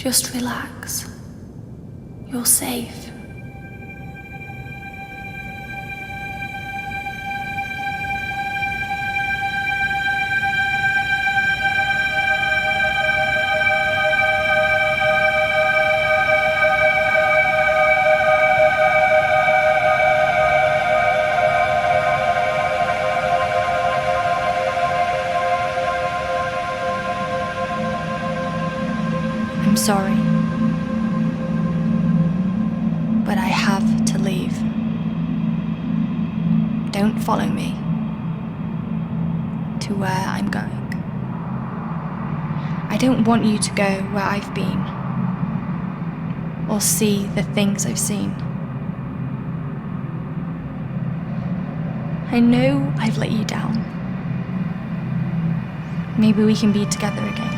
Just relax. You're safe. I'm sorry, but I have to leave. Don't follow me to where I'm going. I don't want you to go where I've been or see the things I've seen. I know I've let you down. Maybe we can be together again.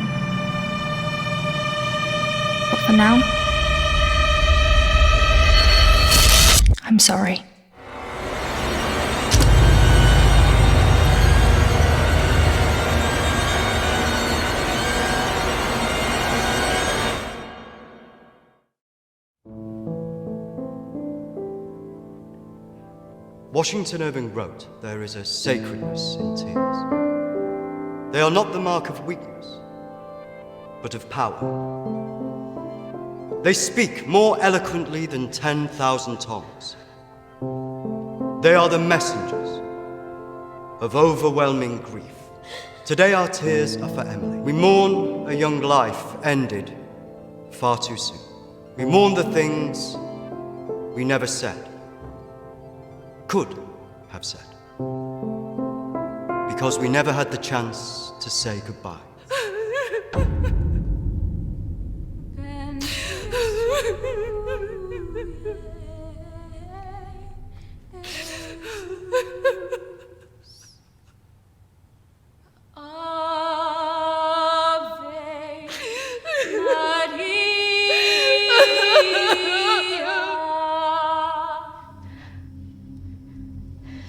But for now, I'm sorry. Washington Irving wrote, "There is a sacredness in tears. They are not the mark of weakness, but of power. They speak more eloquently than 10,000 tongues. They are the messengers of overwhelming grief. Today our tears are for Emily. We mourn a young life ended far too soon. We mourn the things we never said, could have said, because we never had the chance to say goodbye."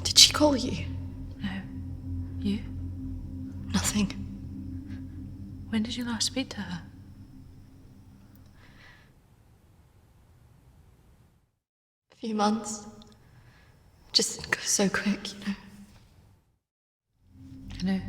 Did she call you? No. You? Nothing. When did you last speak to her? A few months. Just goes so quick, you know. I know.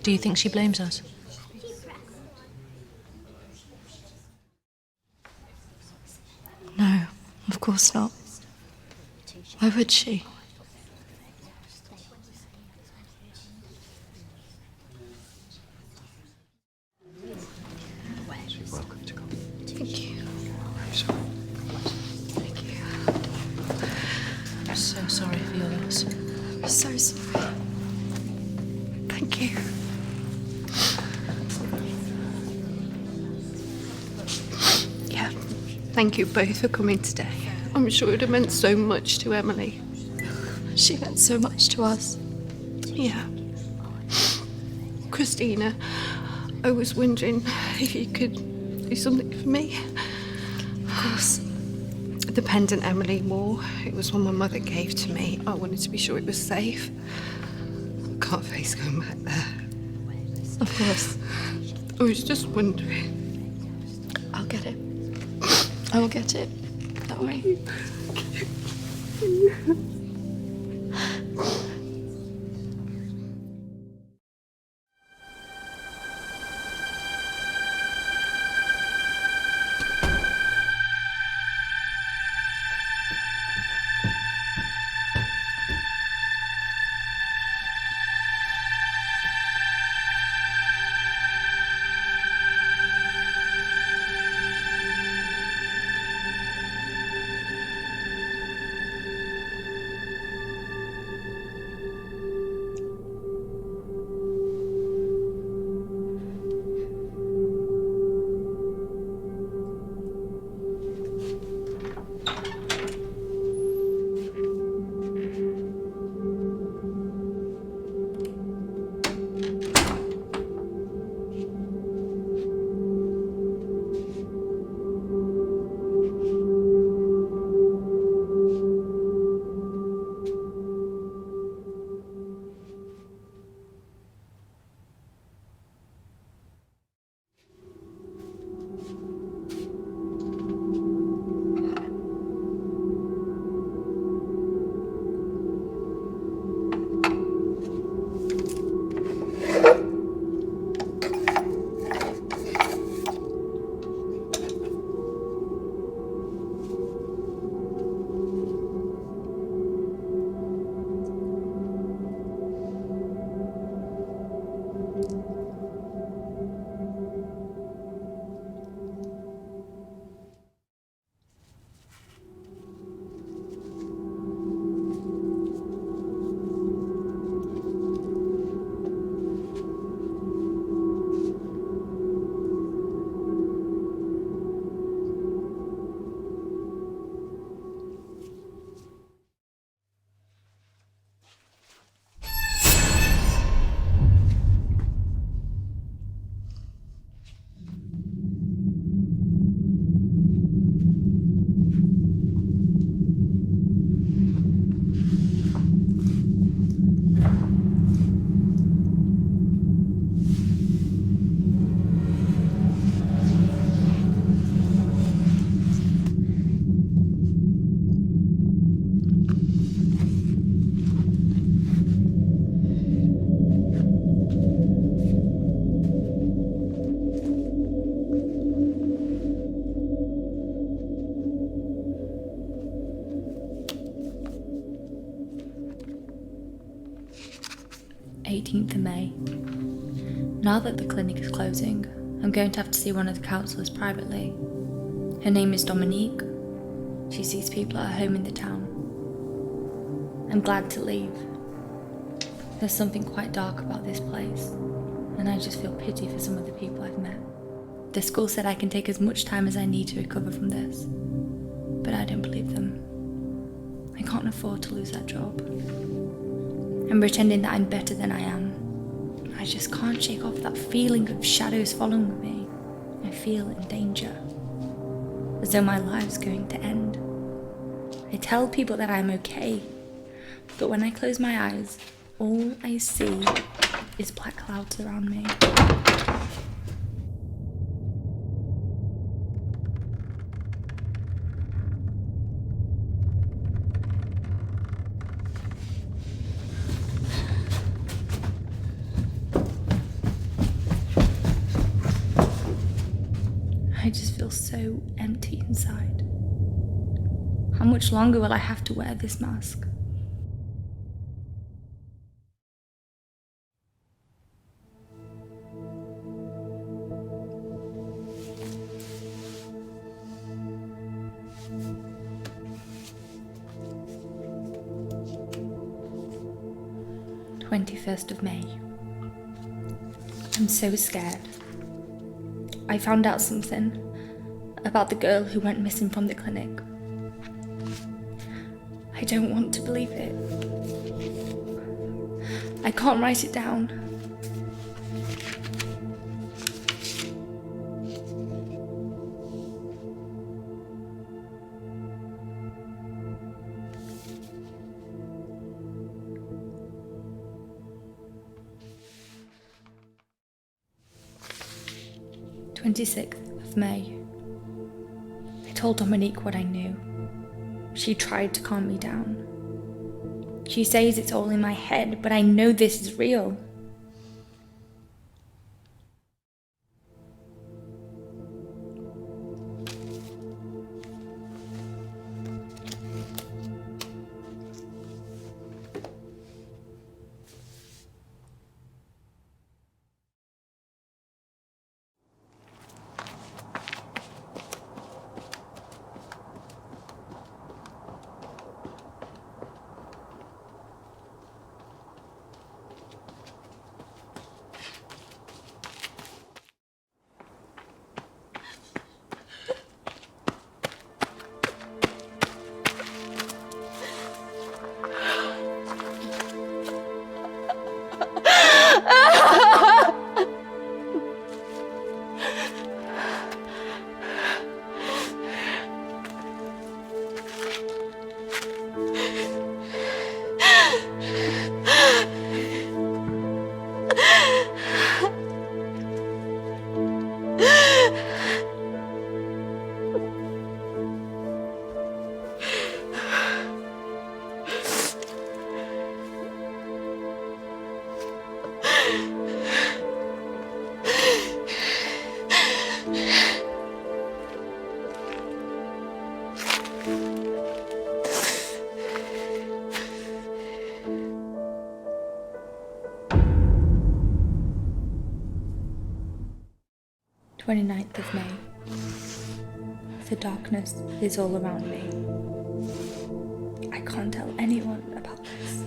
Do you think she blames us? No, of course not. Why would she? You're welcome to come. Thank you. I'm sorry. Thank you. I'm so sorry for your loss. I'm so sorry. Thank you. Yeah, thank you both for coming today. I'm sure it would have meant so much to Emily. She meant so much to us. Yeah. Kristina, I was wondering if you could do something for me. Of course. The pendant Emily wore, it was one my mother gave to me. I wanted to be sure it was safe. I can't face going back there. Of course. I was just wondering. I'll get it. I will get it. Don't worry. Now that the clinic is closing, I'm going to have to see one of the counsellors privately. Her name is Dominique. She sees people at her home in the town. I'm glad to leave. There's something quite dark about this place, and I just feel pity for some of the people I've met. The school said I can take as much time as I need to recover from this, but I don't believe them. I can't afford to lose that job. I'm pretending that I'm better than I am. I just can't shake off that feeling of shadows following me. I feel in danger, as though my life's going to end. I tell people that I'm okay, but when I close my eyes, all I see is black clouds around me. I just feel so empty inside. How much longer will I have to wear this mask? May 21st. I'm so scared. I found out something about the girl who went missing from the clinic. I don't want to believe it. I can't write it down. May 26th. I told Dominique what I knew. She tried to calm me down. She says it's all in my head, but I know this is real. May 29th. The darkness is all around me. I can't tell anyone about this.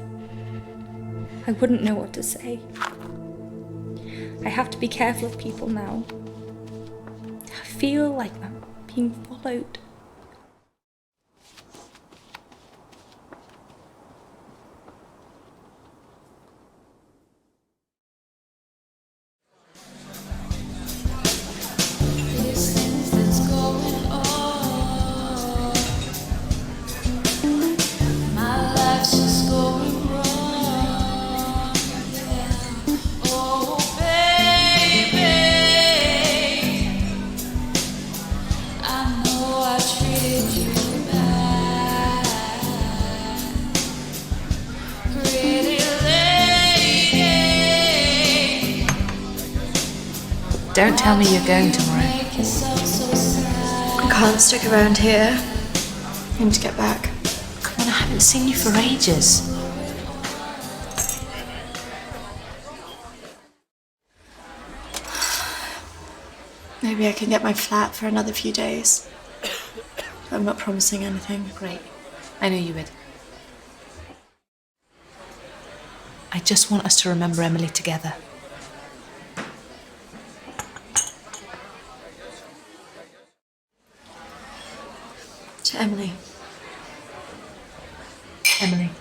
I wouldn't know what to say. I have to be careful of people now. I feel like I'm being followed. Don't tell me you're going tomorrow. I can't stick around here. I need to get back. Come on, I haven't seen you for ages. Maybe I can get my flat for another few days. I'm not promising anything. Great. I knew you would. I just want us to remember Emily together. To Emily. Emily.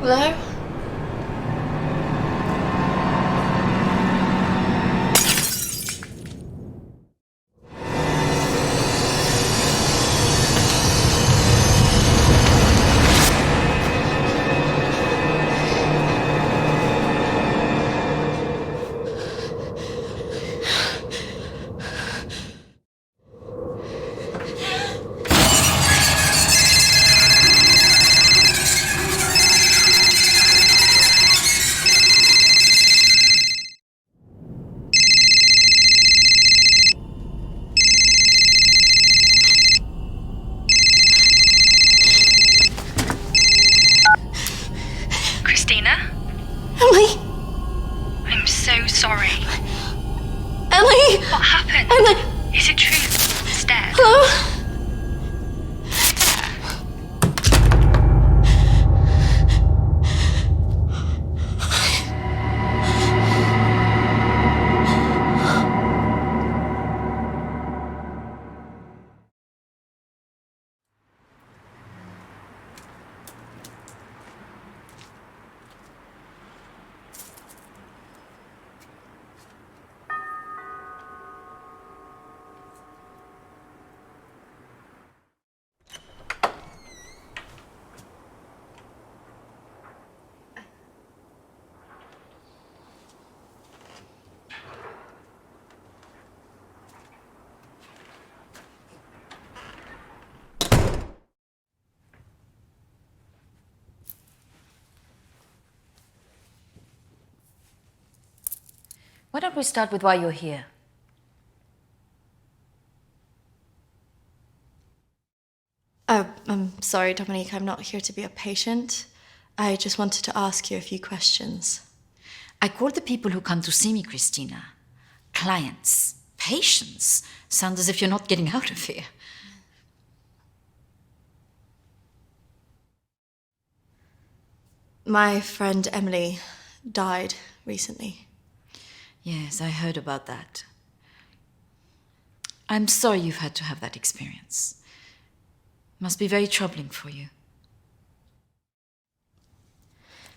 Hello? Kristina? Emily! I'm so sorry. Emily! What happened? Emily! Is it true? It's dead. Hello? Why don't we start with why you're here? I'm sorry, Dominique, I'm not here to be a patient. I just wanted to ask you a few questions. I call the people who come to see me, Kristina, clients. Patients sound as if you're not getting out of here. My friend Emily died recently. Yes, I heard about that. I'm sorry you've had to have that experience. Must be very troubling for you.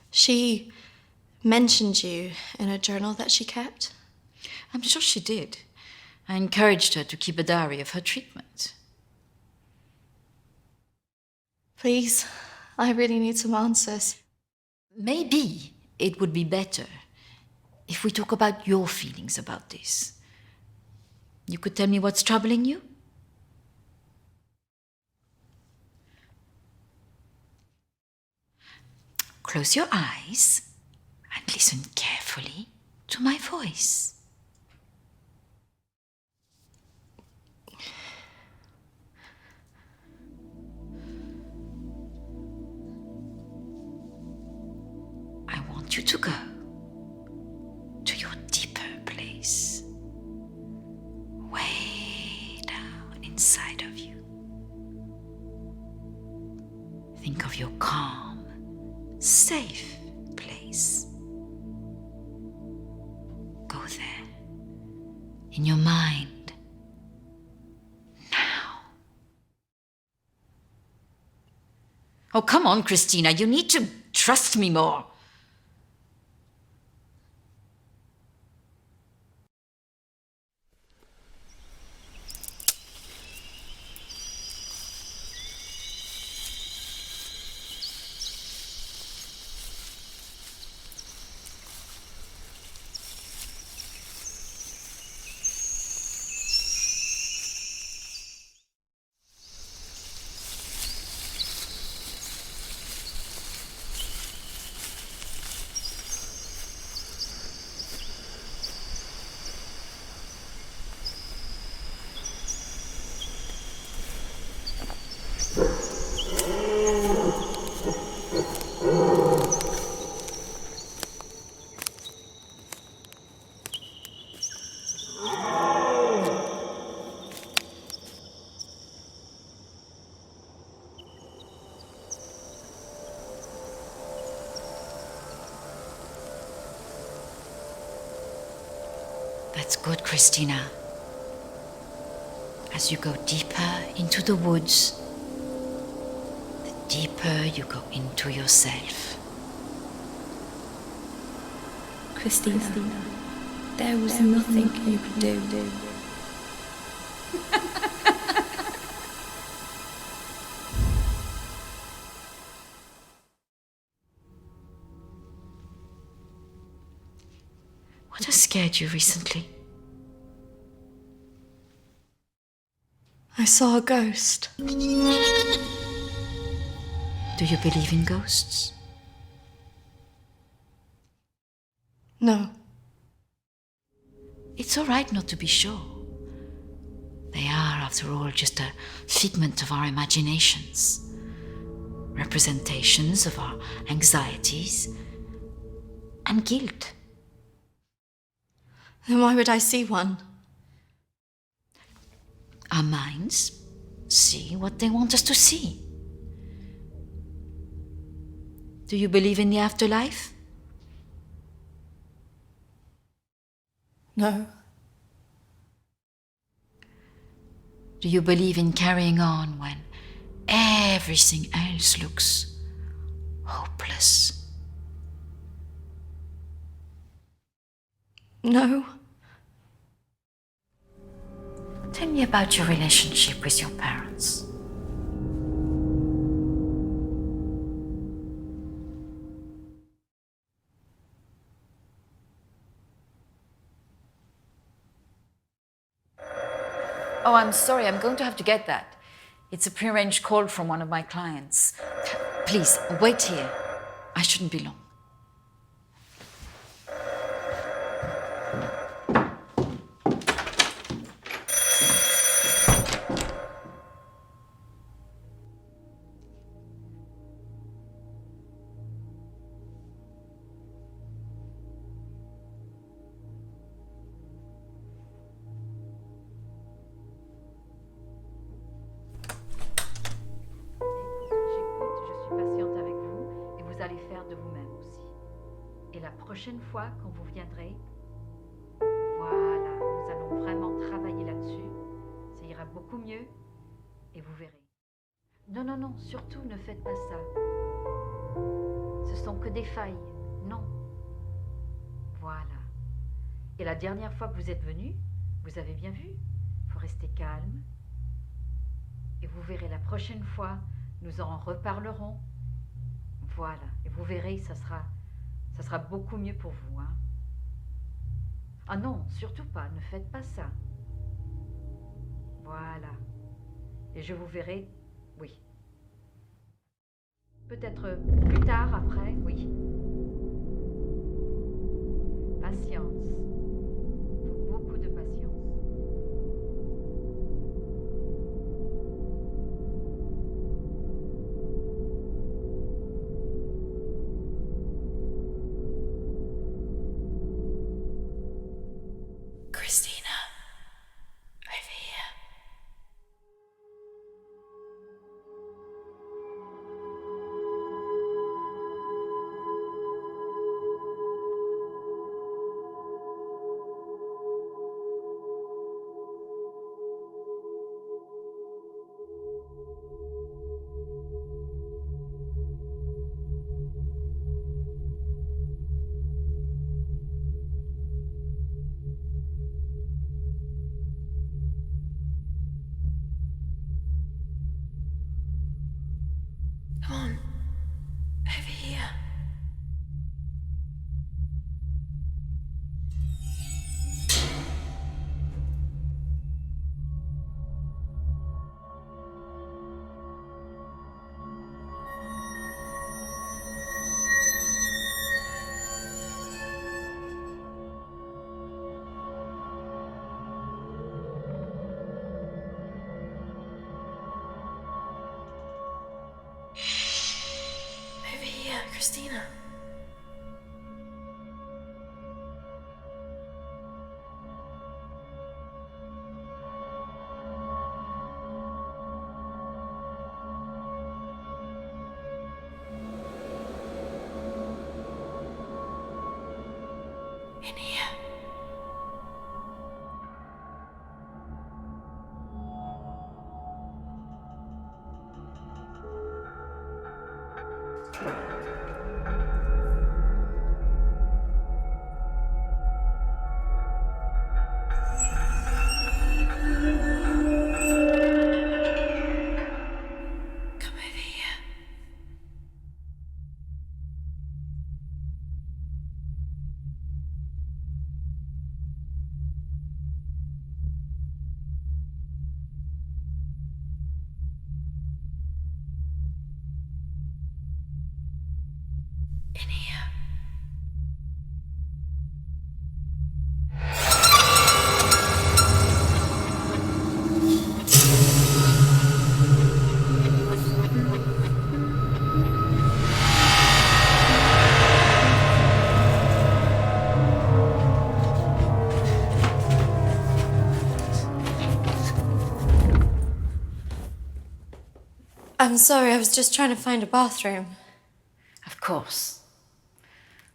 She mentioned you in a journal that she kept. I'm sure she did. I encouraged her to keep a diary of her treatment. Please, I really need some answers. Maybe it would be better if we talk about your feelings about this. You could tell me what's troubling you? Close your eyes and listen carefully to my voice. I want you to go to your deeper place, way down inside of you. Think of your calm, safe place. Go there, in your mind, now. Oh, come on, Kristina, you need to trust me more. That's good, Kristina. As you go deeper into the woods, the deeper you go into yourself. Kristina, there was nothing you could do. What has scared you recently? I saw a ghost. Do you believe in ghosts? No. It's all right not to be sure. They are, after all, just a figment of our imaginations, representations of our anxieties and guilt. Then why would I see one? Our minds see what they want us to see. Do you believe in the afterlife? No. Do you believe in carrying on when everything else looks hopeless? No. Tell me about your relationship with your parents. Oh, I'm sorry, I'm going to have to get that. It's a prearranged call from one of my clients. Please, wait here. I shouldn't be long. La prochaine fois quand vous viendrez, voilà, nous allons vraiment travailler là-dessus. Ça ira beaucoup mieux et vous verrez. Non, non, non, surtout ne faites pas ça. Ce sont que des failles, non. Voilà. Et la dernière fois que vous êtes venu, vous avez bien vu, il faut rester calme. Et vous verrez, la prochaine fois, nous en reparlerons. Voilà, et vous verrez, ça sera beaucoup mieux pour vous. Hein. Ah non, surtout pas, ne faites pas ça. Voilà. Et je vous verrai, oui. Peut-être plus tard, après, oui. Patience. Faut beaucoup de patience. Kristina, over here. Come on, over here. Over here, Kristina. In here. Come over here. In here. I'm sorry, I was just trying to find a bathroom. Of course.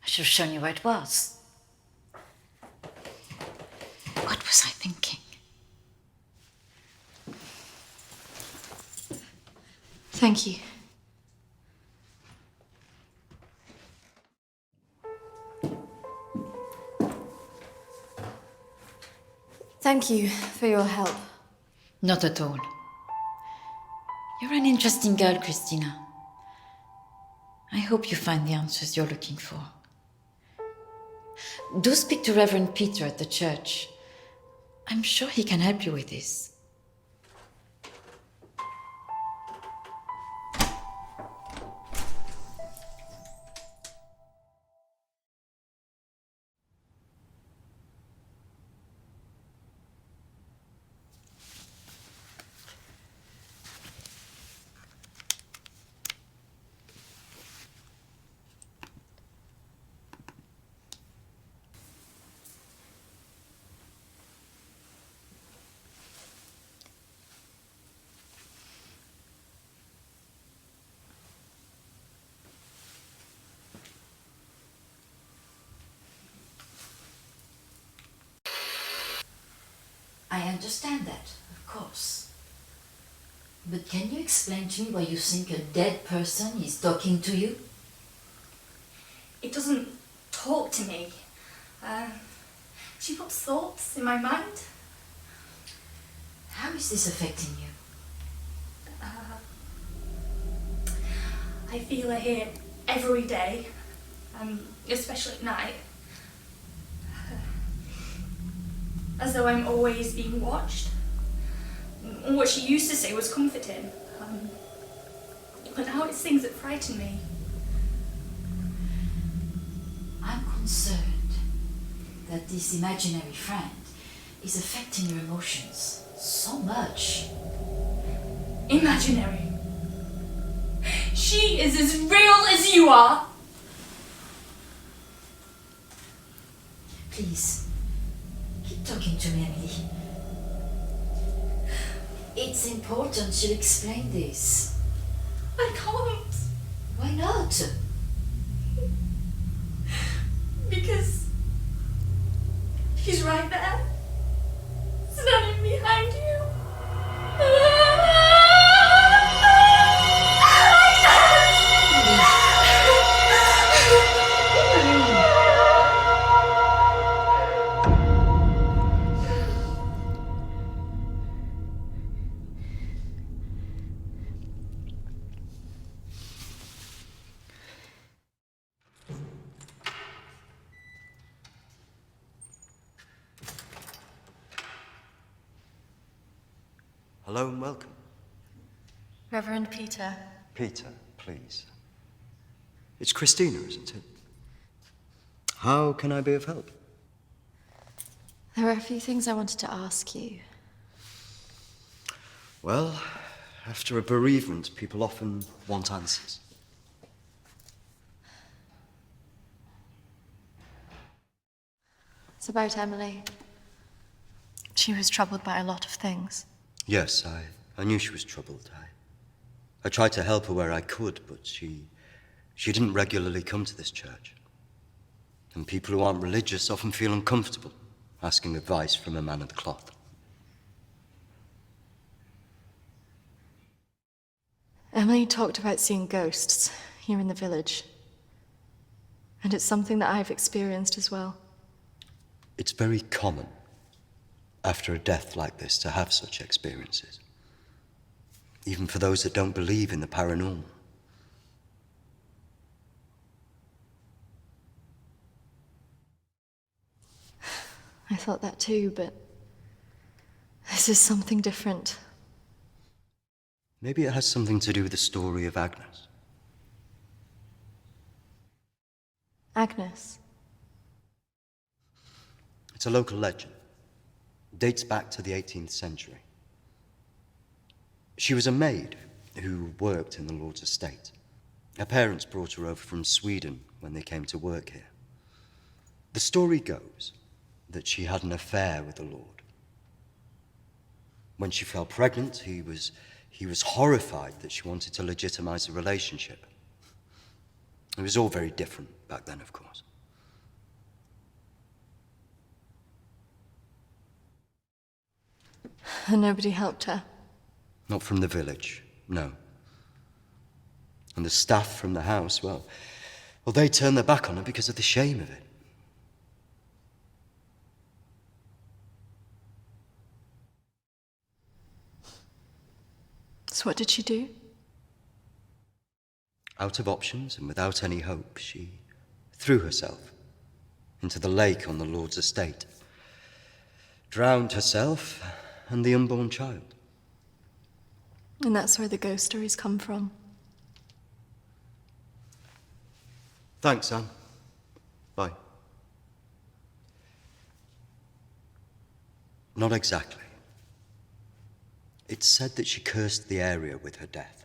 I should have shown you where it was. What was I thinking? Thank you. Thank you for your help. Not at all. You're an interesting girl, Kristina. I hope you find the answers you're looking for. Do speak to Reverend Peter at the church. I'm sure he can help you with this. I understand that, of course. But can you explain to me why you think a dead person is talking to you? It doesn't talk to me. She puts thoughts in my mind. How is this affecting you? I feel her here every day, especially at night. As though I'm always being watched. what she used to say was comforting. But now it's things that frighten me. I'm concerned that this imaginary friend is affecting your emotions so much. Imaginary. She is as real as you are. Please, keep talking to me, Emily. It's important you explain this. I can't. Why not? Because he's right there, standing behind you. Hello and welcome. Reverend Peter. Peter, please. It's Kristina, isn't it? How can I be of help? There are a few things I wanted to ask you. Well, after a bereavement, people often want answers. It's about Emily. She was troubled by a lot of things. Yes, I knew she was troubled. I tried to help her where I could, but she didn't regularly come to this church. And people who aren't religious often feel uncomfortable asking advice from a man of the cloth. Emily talked about seeing ghosts here in the village. And it's something that I've experienced as well. It's very common after a death like this to have such experiences, even for those that don't believe in the paranormal. I thought that too, but this is something different. Maybe it has something to do with the story of Agnes. Agnes. It's a local legend. It dates back to the 18th century. She was a maid who worked in the Lord's estate. Her parents brought her over from Sweden when they came to work here. The story goes that she had an affair with the Lord. When she fell pregnant, he was horrified that she wanted to legitimize the relationship. It was all very different back then, of course. And nobody helped her. Not from the village, no. And the staff from the house, well, they turned their back on her because of the shame of it. So what did she do? Out of options and without any hope, she threw herself into the lake on the Lord's estate, drowned herself and the unborn child. And that's where the ghost stories come from. Thanks, Anne. Bye. Not exactly. It's said that she cursed the area with her death,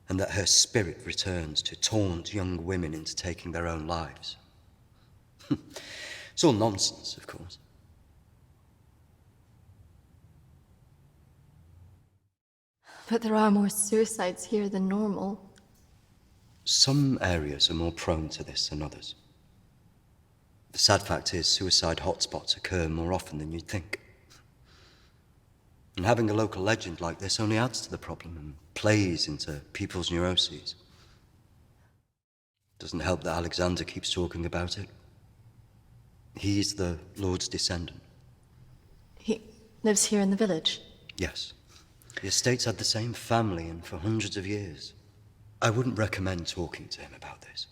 and that her spirit returns to taunt young women into taking their own lives. It's all nonsense, of course. But there are more suicides here than normal. Some areas are more prone to this than others. The sad fact is, suicide hotspots occur more often than you'd think. And having a local legend like this only adds to the problem and plays into people's neuroses. Doesn't help that Alexander keeps talking about it. He's the Lord's descendant. He lives here in the village? Yes. The estate's had the same family and for hundreds of years. I wouldn't recommend talking to him about this.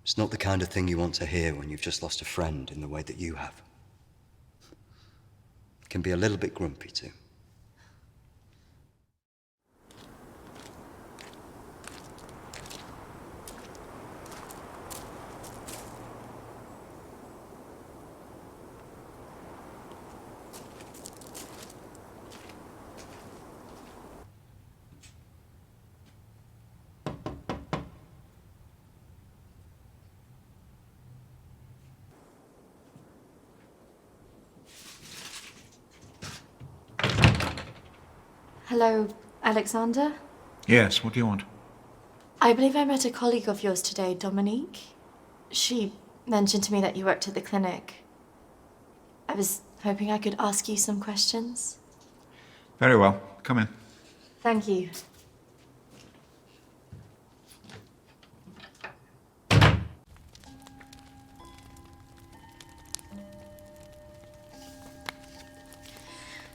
It's not the kind of thing you want to hear when you've just lost a friend in the way that you have. can be a little bit grumpy too. Hello, Alexander? Yes, what do you want? I believe I met a colleague of yours today, Dominique. She mentioned to me that you worked at the clinic. I was hoping I could ask you some questions. Very well. Come in. Thank you.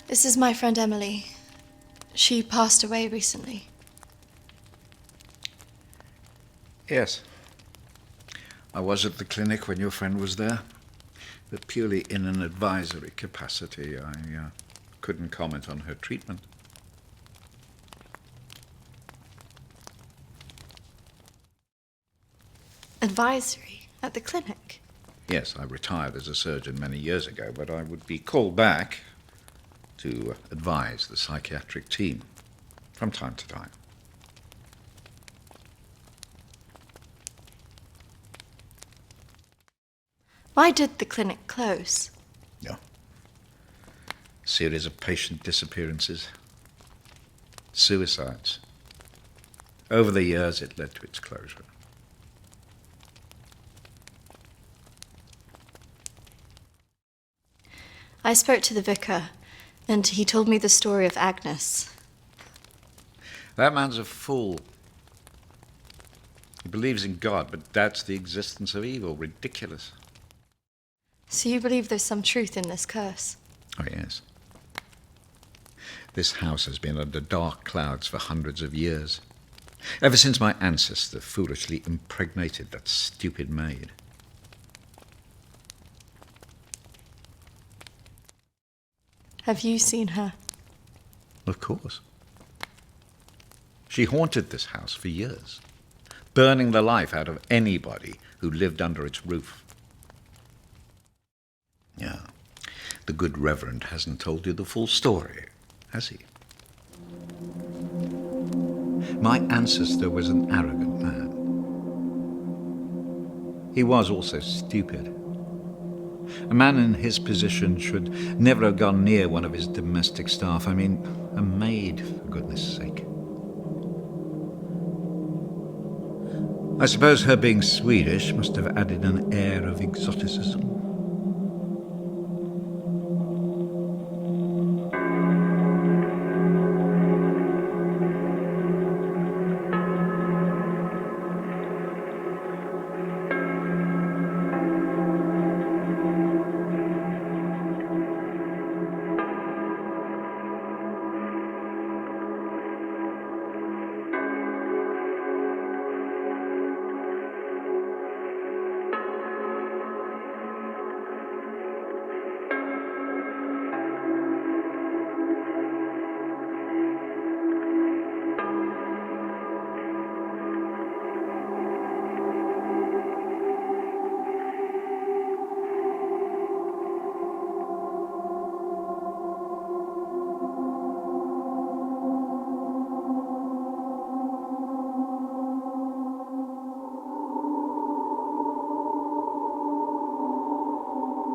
This is my friend Emily. She passed away recently. Yes. I was at the clinic when your friend was there, but purely in an advisory capacity. I couldn't comment on her treatment. Advisory? At the clinic? Yes, I retired as a surgeon many years ago, but I would be called back to advise the psychiatric team from time to time. Why did the clinic close? No. Series of patient disappearances. Suicides. Over the years, it led to its closure. I spoke to the vicar, and he told me the story of Agnes. That man's a fool. He believes in God, but doubts the existence of evil. Ridiculous. So you believe there's some truth in this curse? Oh, yes. This house has been under dark clouds for hundreds of years. Ever since my ancestor foolishly impregnated that stupid maid. Have you seen her? Of course. She haunted this house for years, burning the life out of anybody who lived under its roof. Yeah, the good Reverend hasn't told you the full story, has he? My ancestor was an arrogant man. He was also stupid. A man in his position should never have gone near one of his domestic staff. I mean, a maid, for goodness sake. I suppose her being Swedish must have added an air of exoticism.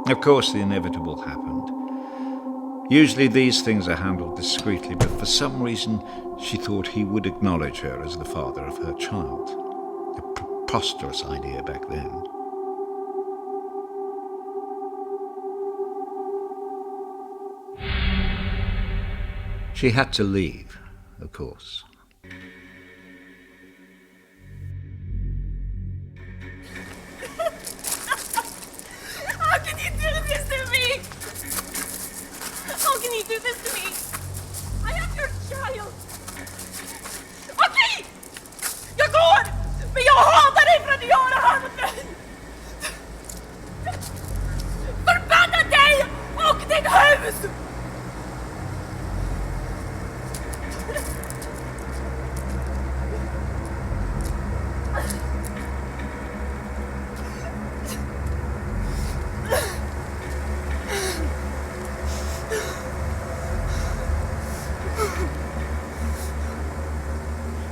Of course, the inevitable happened. Usually these things are handled discreetly, but for some reason she thought he would acknowledge her as the father of her child. A preposterous idea back then. She had to leave, of course. How can you do this to me? How can you do this to me? I am your child. Okej! Jag går! Men jag hatar dig för att du gör det här mot mig! Förbanna dig och ditt hus!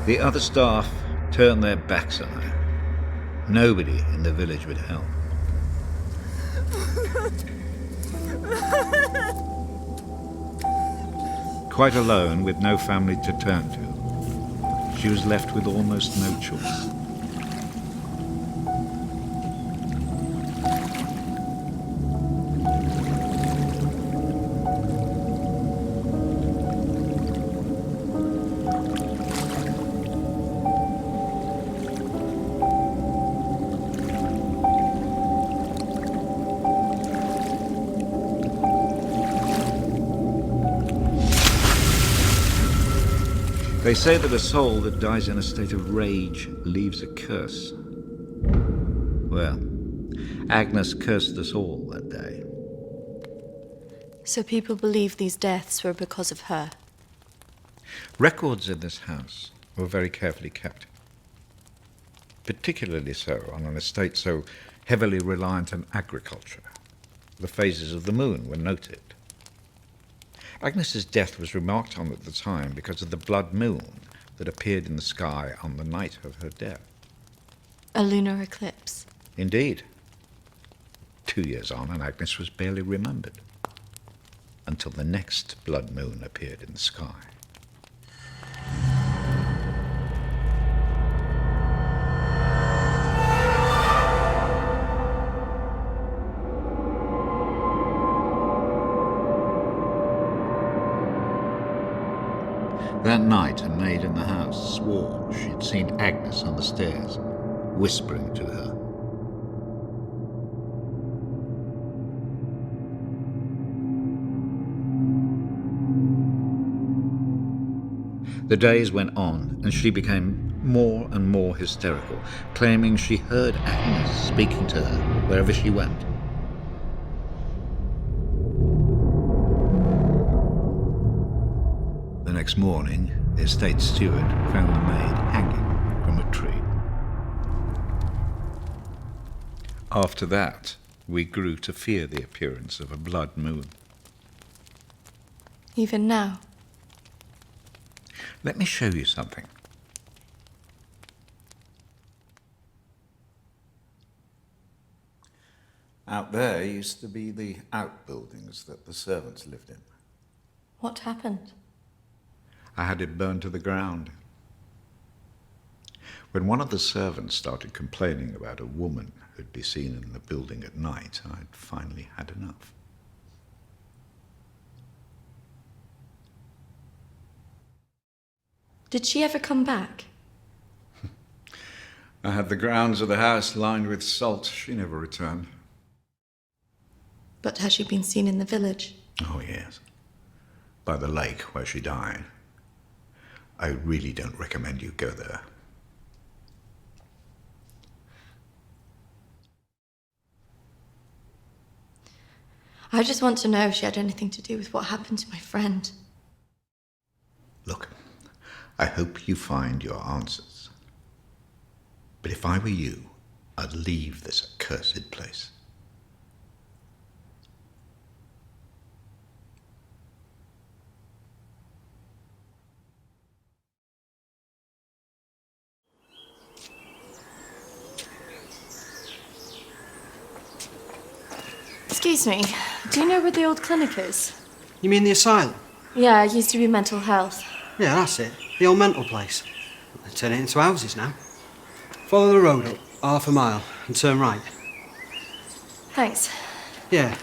The other staff turned their backs on her. Nobody in the village would help. Quite alone, with no family to turn to, she was left with almost no choice. They say that a soul that dies in a state of rage leaves a curse. Well, Agnes cursed us all that day. So people believe these deaths were because of her. Records in this house were very carefully kept. Particularly so on an estate so heavily reliant on agriculture. The phases of the moon were noted. Agnes's death was remarked on at the time because of the blood moon that appeared in the sky on the night of her death. A lunar eclipse. Indeed. 2 years on, and Agnes was barely remembered, until the next blood moon appeared in the sky. That night, a maid in the house swore she'd seen Agnes on the stairs, whispering to her. The days went on, and she became more and more hysterical, claiming she heard Agnes speaking to her wherever she went. The next morning, the estate steward found the maid hanging from a tree. After that, we grew to fear the appearance of a blood moon. Even now. Let me show you something. Out there used to be the outbuildings that the servants lived in. What happened? I had it burned to the ground. When one of the servants started complaining about a woman who'd be seen in the building at night, I'd finally had enough. Did she ever come back? I had the grounds of the house lined with salt. She never returned. But has she been seen in the village? Oh, yes. By the lake where she died. I really don't recommend you go there. I just want to know if she had anything to do with what happened to my friend. Look, I hope you find your answers. But if I were you, I'd leave this accursed place. Excuse me, do you know where the old clinic is? You mean the asylum? Yeah, it used to be mental health. Yeah, that's it. The old mental place. They're turning it into houses now. Follow the road up, half a mile, and turn right. Thanks. Yeah.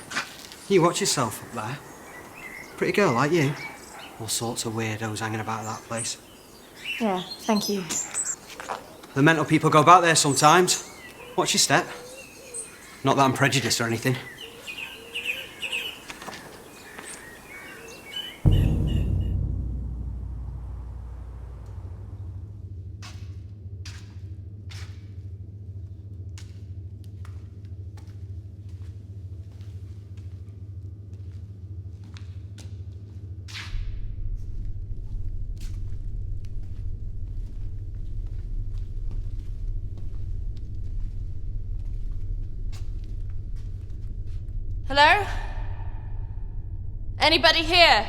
You watch yourself up there. Pretty girl like you. All sorts of weirdos hanging about that place. Yeah, thank you. The mental people go back there sometimes. Watch your step. Not that I'm prejudiced or anything. Hello? Anybody here?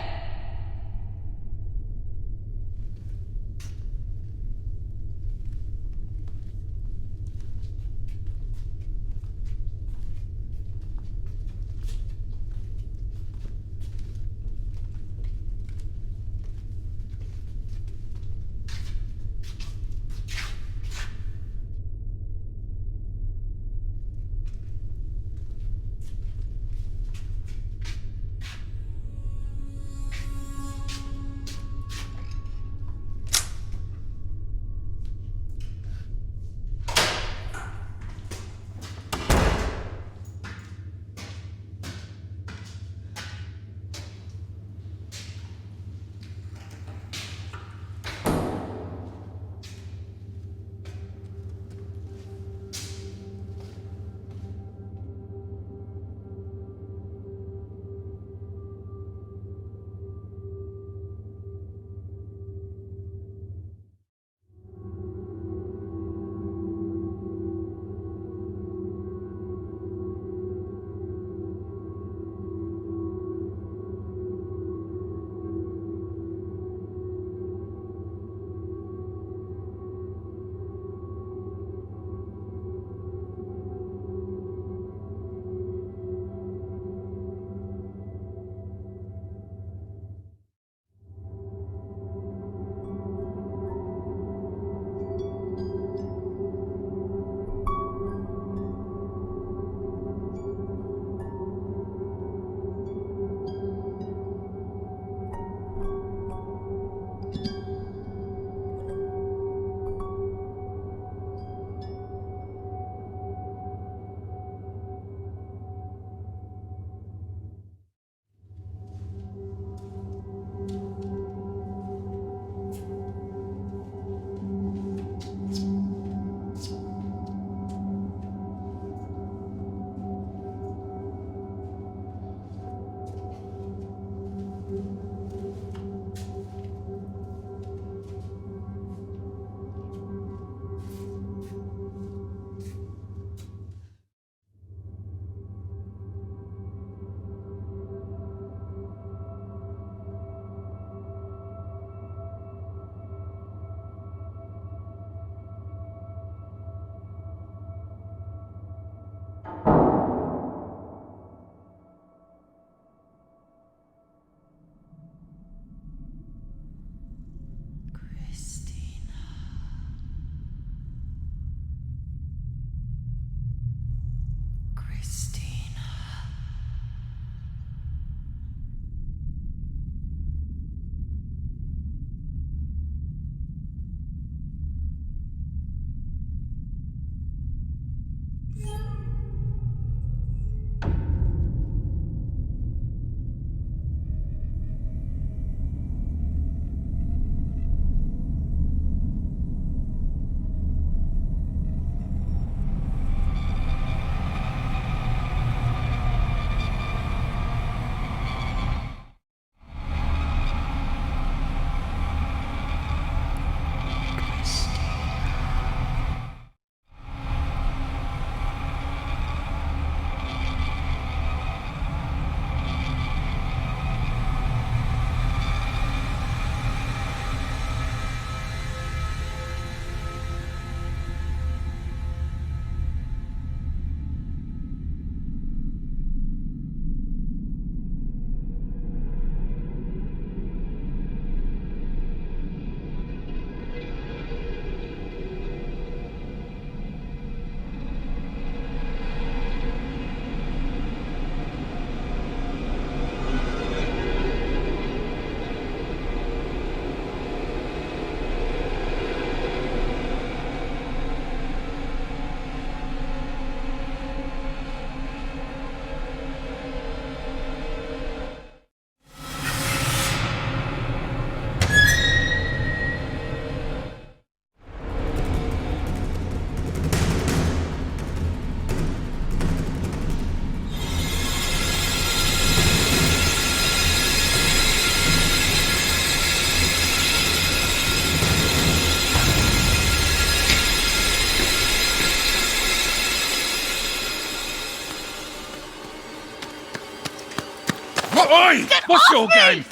Oi! What's your game?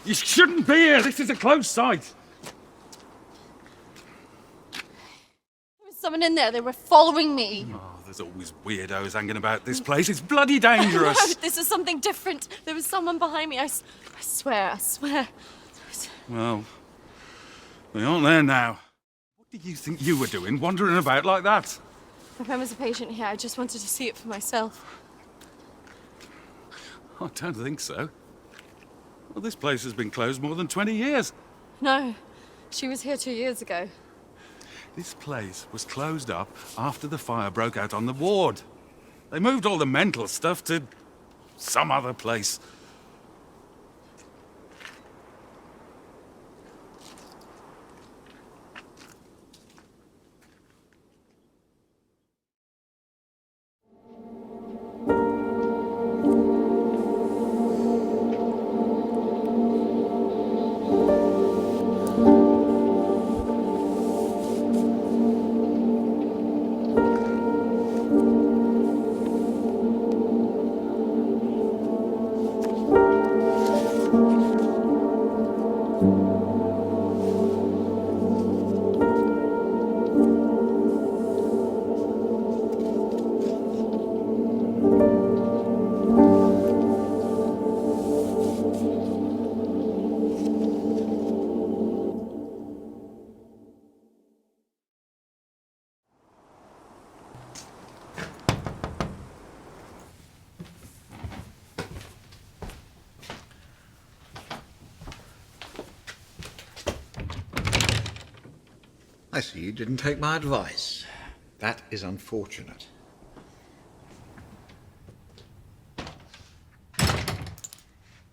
You shouldn't be here. This is a closed site. There was someone in there. They were following me. Oh, there's always weirdos hanging about this place. It's bloody dangerous. No, this is something different. There was someone behind me. I swear. Well, we aren't there now. What did you think you were doing, wandering about like that? My friend was a patient here. I just wanted to see it for myself. I don't think so. Well, this place has been closed more than 20 years. No, she was here 2 years ago. This place was closed up after the fire broke out on the ward. They moved all the mental stuff to some other place. I see you didn't take my advice. That is unfortunate.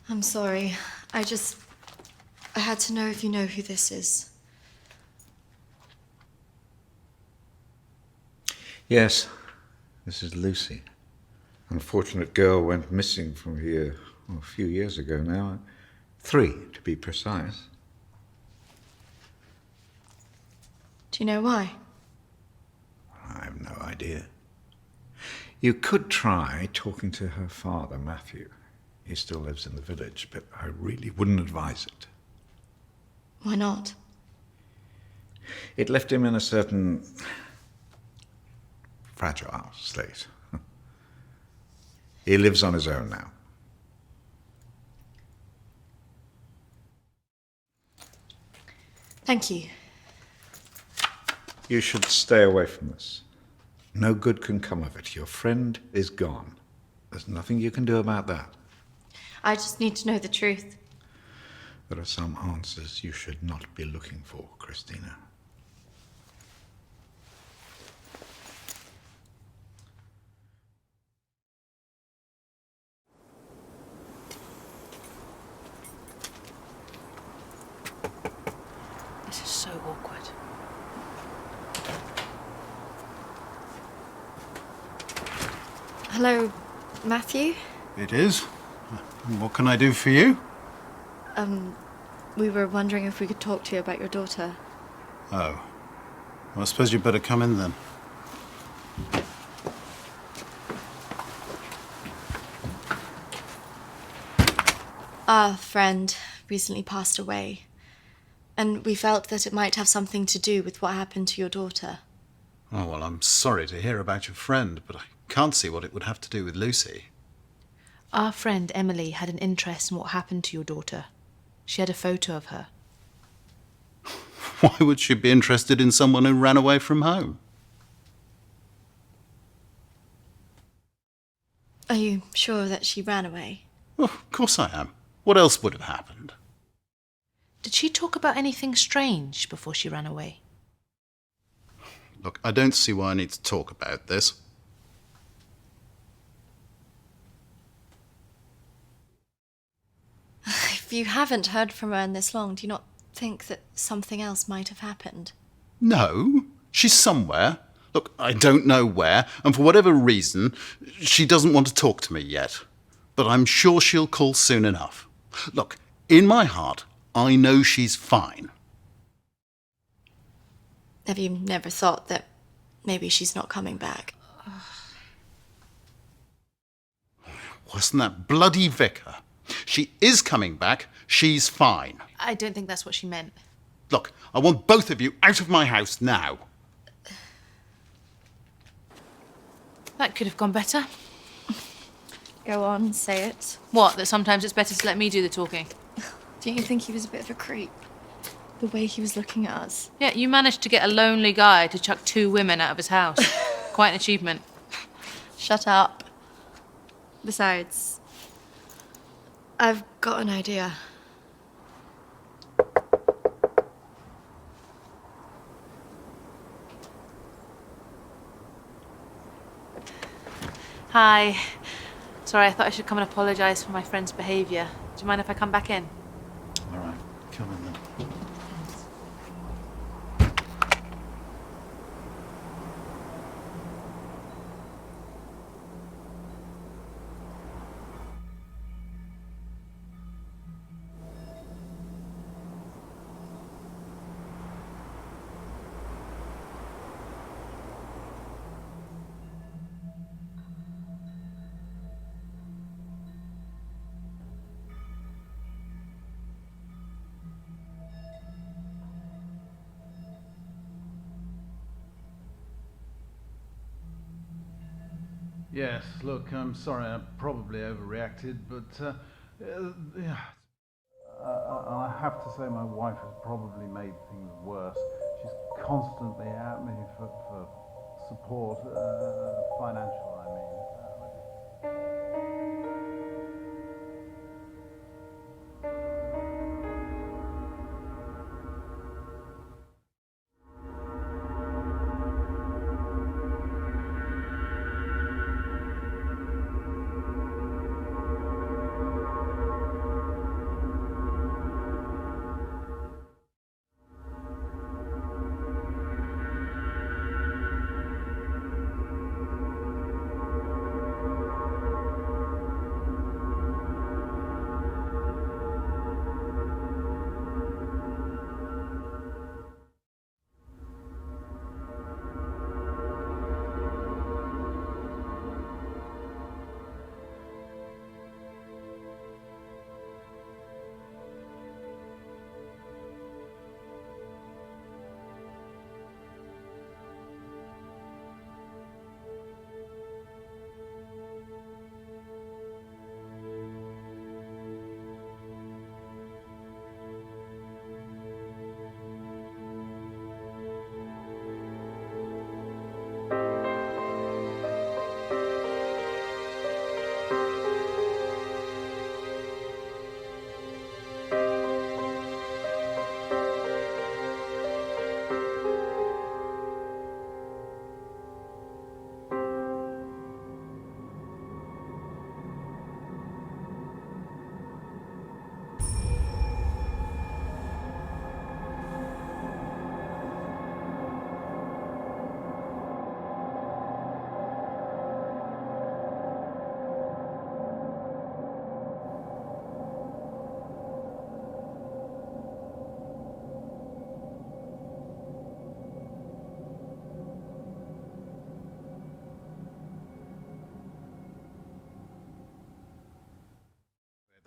I'm sorry. I had to know if you know who this is. Yes, this is Lucy. Unfortunate girl went missing from here a few years ago now. 3, to be precise. Do you know why? I have no idea. You could try talking to her father, Matthew. He still lives in the village, but I really wouldn't advise it. Why not? It left him in a certain fragile state. He lives on his own now. Thank you. You should stay away from this. No good can come of it. Your friend is gone. There's nothing you can do about that. I just need to know the truth. There are some answers you should not be looking for, Kristina. This is so awkward. Hello, Matthew? It is. What can I do for you? We were wondering if we could talk to you about your daughter. Oh. Well, I suppose you'd better come in then. Our friend recently passed away, and we felt that it might have something to do with what happened to your daughter. Oh, well, I'm sorry to hear about your friend, but I can't see what it would have to do with Lucy. Our friend Emily had an interest in what happened to your daughter. She had a photo of her. Why would she be interested in someone who ran away from home? Are you sure that she ran away? Well, of course I am. What else would have happened? Did she talk about anything strange before she ran away? Look, I don't see why I need to talk about this. If you haven't heard from her in this long, do you not think that something else might have happened? No, she's somewhere. Look, I don't know where, and for whatever reason, she doesn't want to talk to me yet. But I'm sure she'll call soon enough. Look, in my heart, I know she's fine. Have you never thought that maybe she's not coming back? Wasn't that bloody vicar? She is coming back. She's fine. I don't think that's what she meant. Look, I want both of you out of my house now. That could have gone better. Go on, say it. What, that sometimes it's better to let me do the talking? Don't you think he was a bit of a creep? The way he was looking at us. Yeah, you managed to get a lonely guy to chuck 2 women out of his house. Quite an achievement. Shut up. Besides, I've got an idea. Hi. Sorry, I thought I should come and apologise for my friend's behaviour. Do you mind if I come back in? All right, come in then. Yes, look, I'm sorry, I probably overreacted, but yeah. I have to say my wife has probably made things worse. She's constantly at me for support, financial, I mean.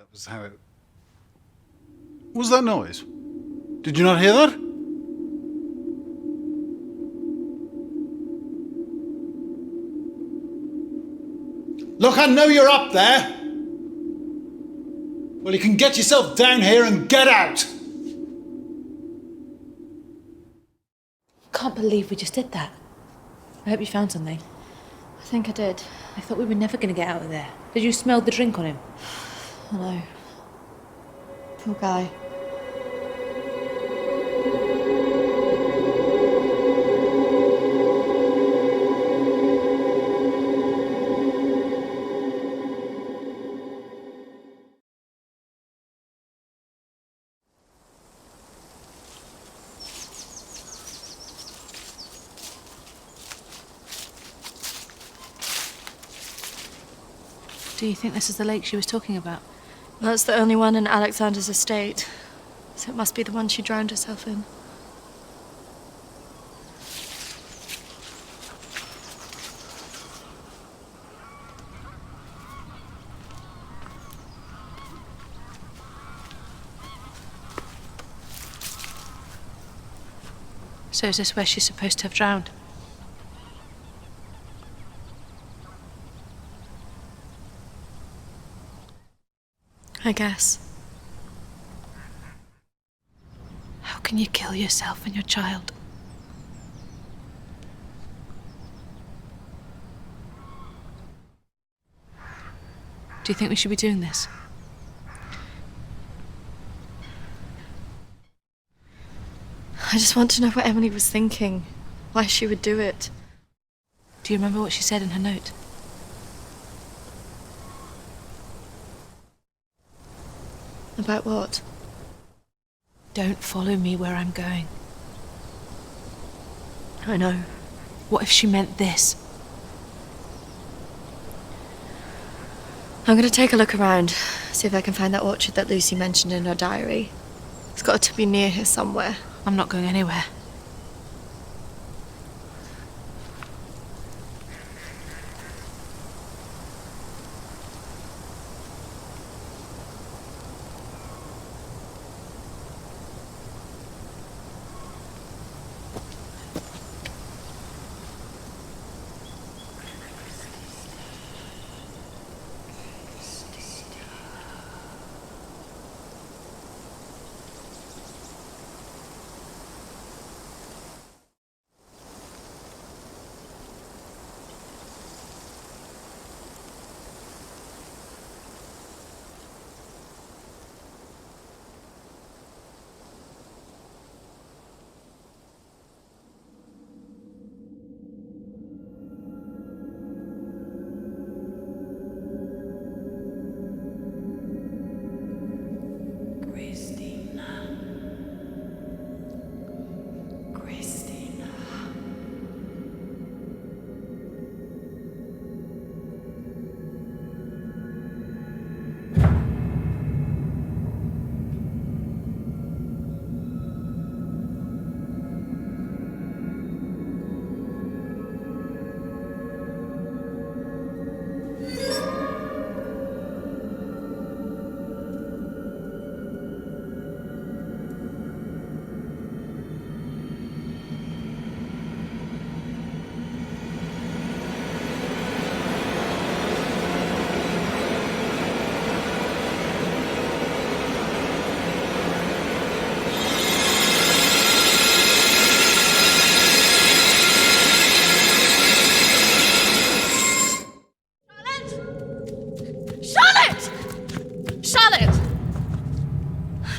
That was how it... What was that noise? Did you not hear that? Look, I know you're up there. Well, you can get yourself down here and get out. Can't believe we just did that. I hope you found something. I think I did. I thought we were never going to get out of there. Did you smell the drink on him? I know. Poor guy. Do you think this is the lake she was talking about? Well, it's the only one in Alexander's estate, so it must be the one she drowned herself in. So is this where she's supposed to have drowned? I guess. How can you kill yourself and your child? Do you think we should be doing this? I just want to know what Emily was thinking, why she would do it. Do you remember what she said in her note? About what? Don't follow me where I'm going. I know. What if she meant this? I'm going to take a look around, see if I can find that orchard that Lucy mentioned in her diary. It's got to be near here somewhere. I'm not going anywhere.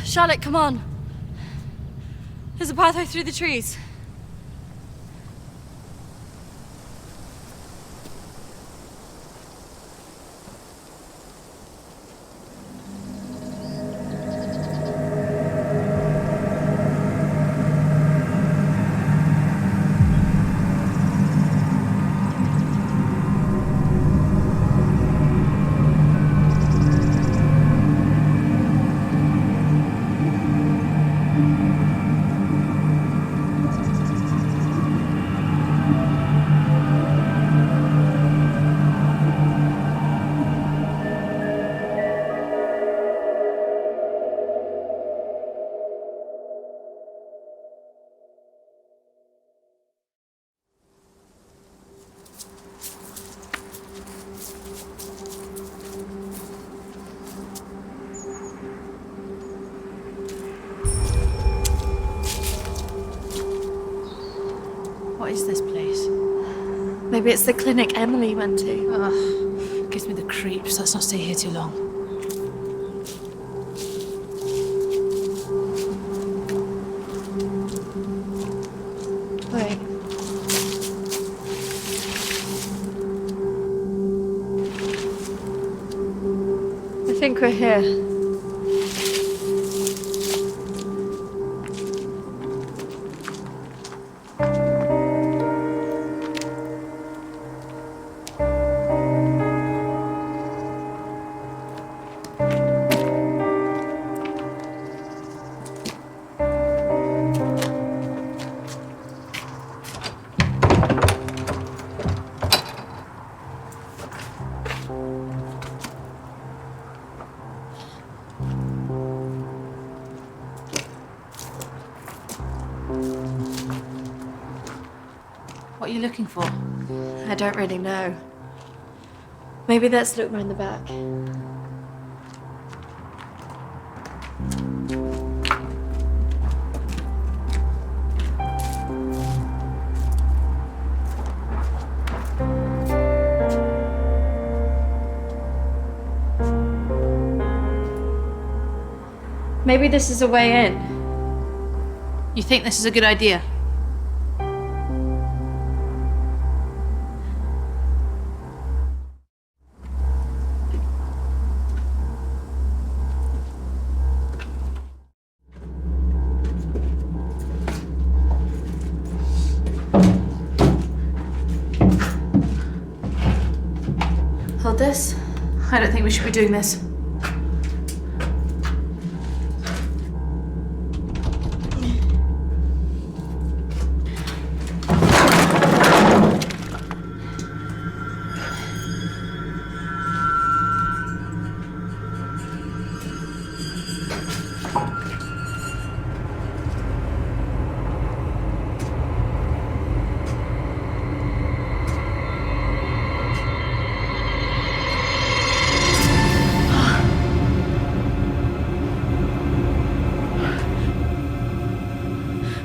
Charlotte, come on. There's a pathway through the trees. What is this place? Maybe it's the clinic Emily went to. Ugh, gives me the creeps. Let's not stay here too long. Wait. I think we're here. What are you looking for? I don't really know. Maybe let's look round the back. Maybe this is a way in. You think this is a good idea? Hold this. I don't think we should be doing this.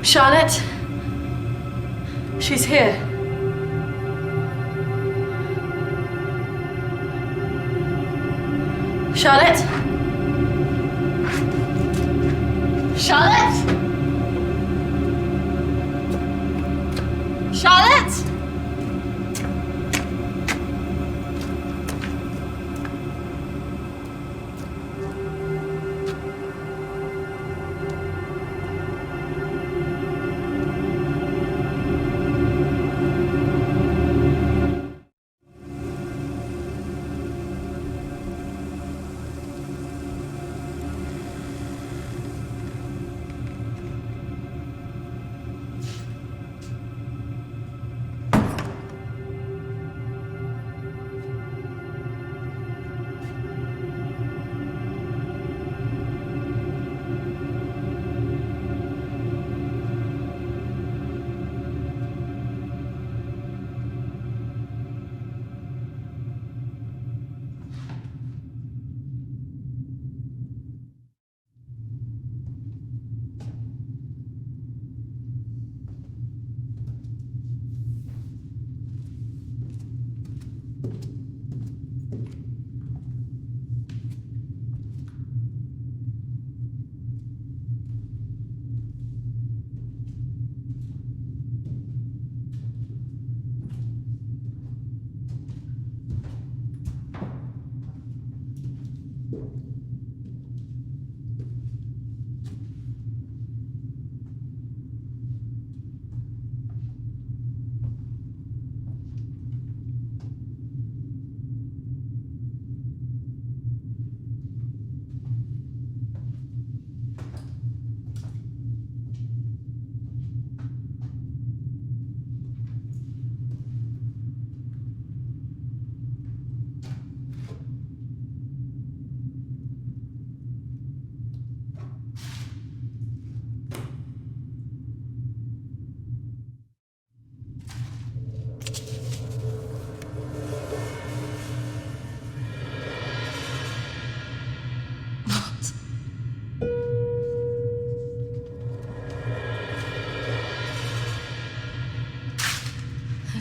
Charlotte? She's here. Charlotte? Charlotte? Charlotte?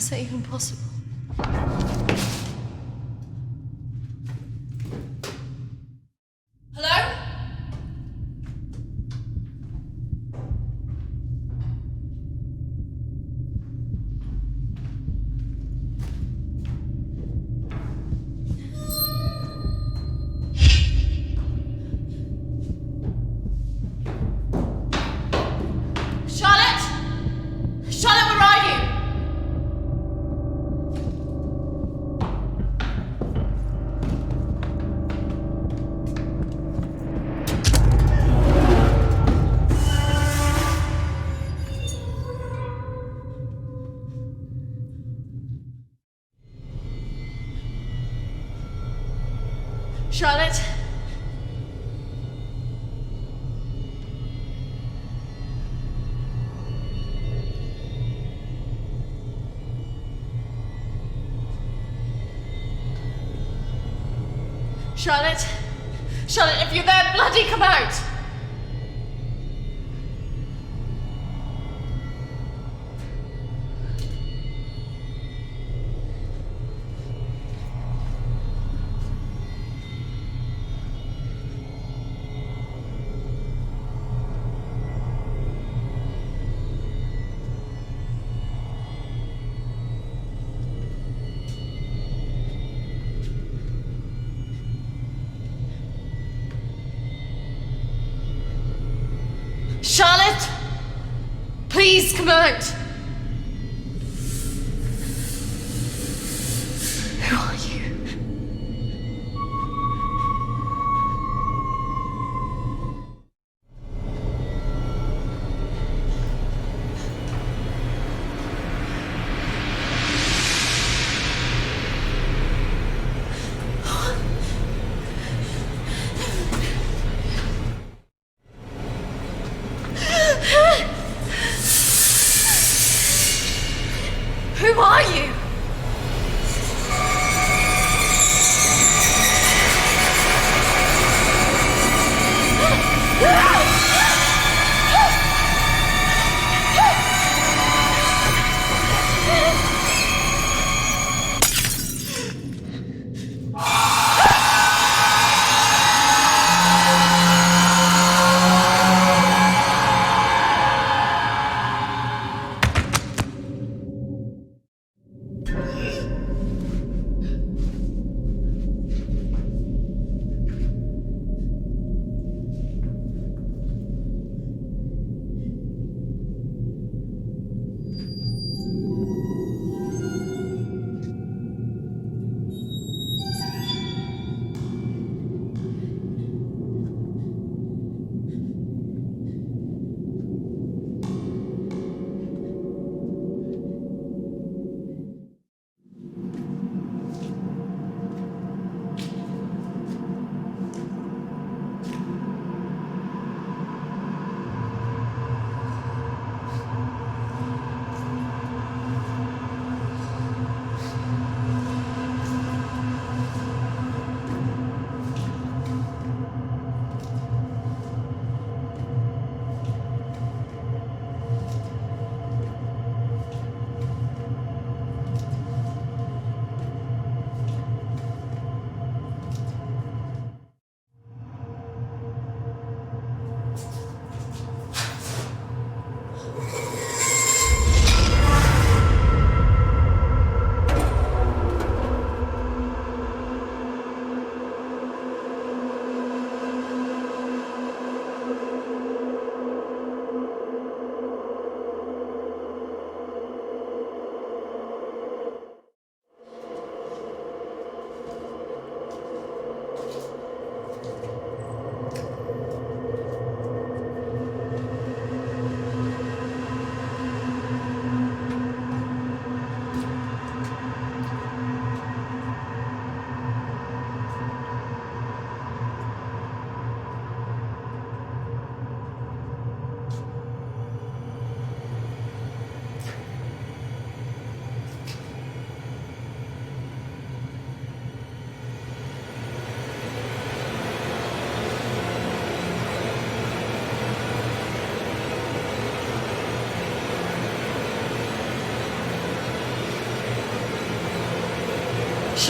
is that even possible? Hello? Charlotte? Charlotte, where are you? Charlotte? Charlotte? Charlotte, if you're there, bloody come out! Charlotte! Please come out! Who are you? Who are you?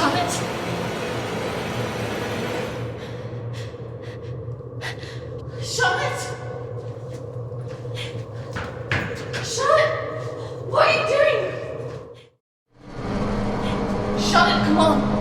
Charlotte? Charlotte? Charlotte! What are you doing? Charlotte, come on!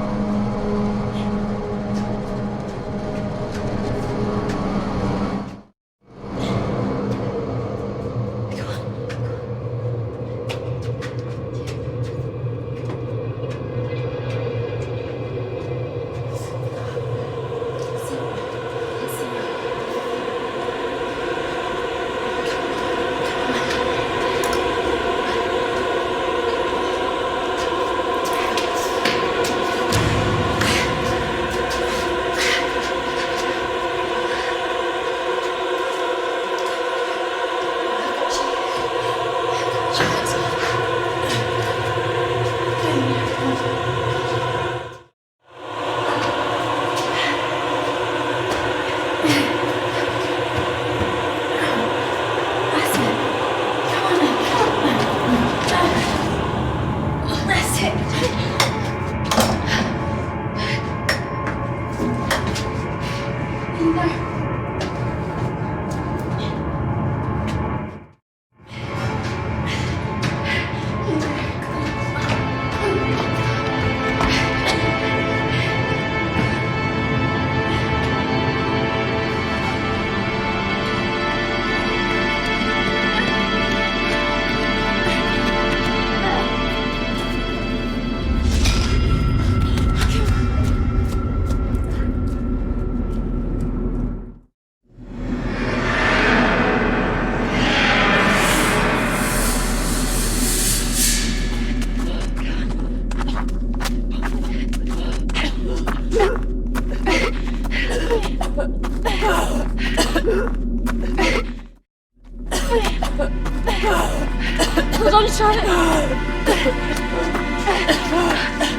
Hold on, Charlotte.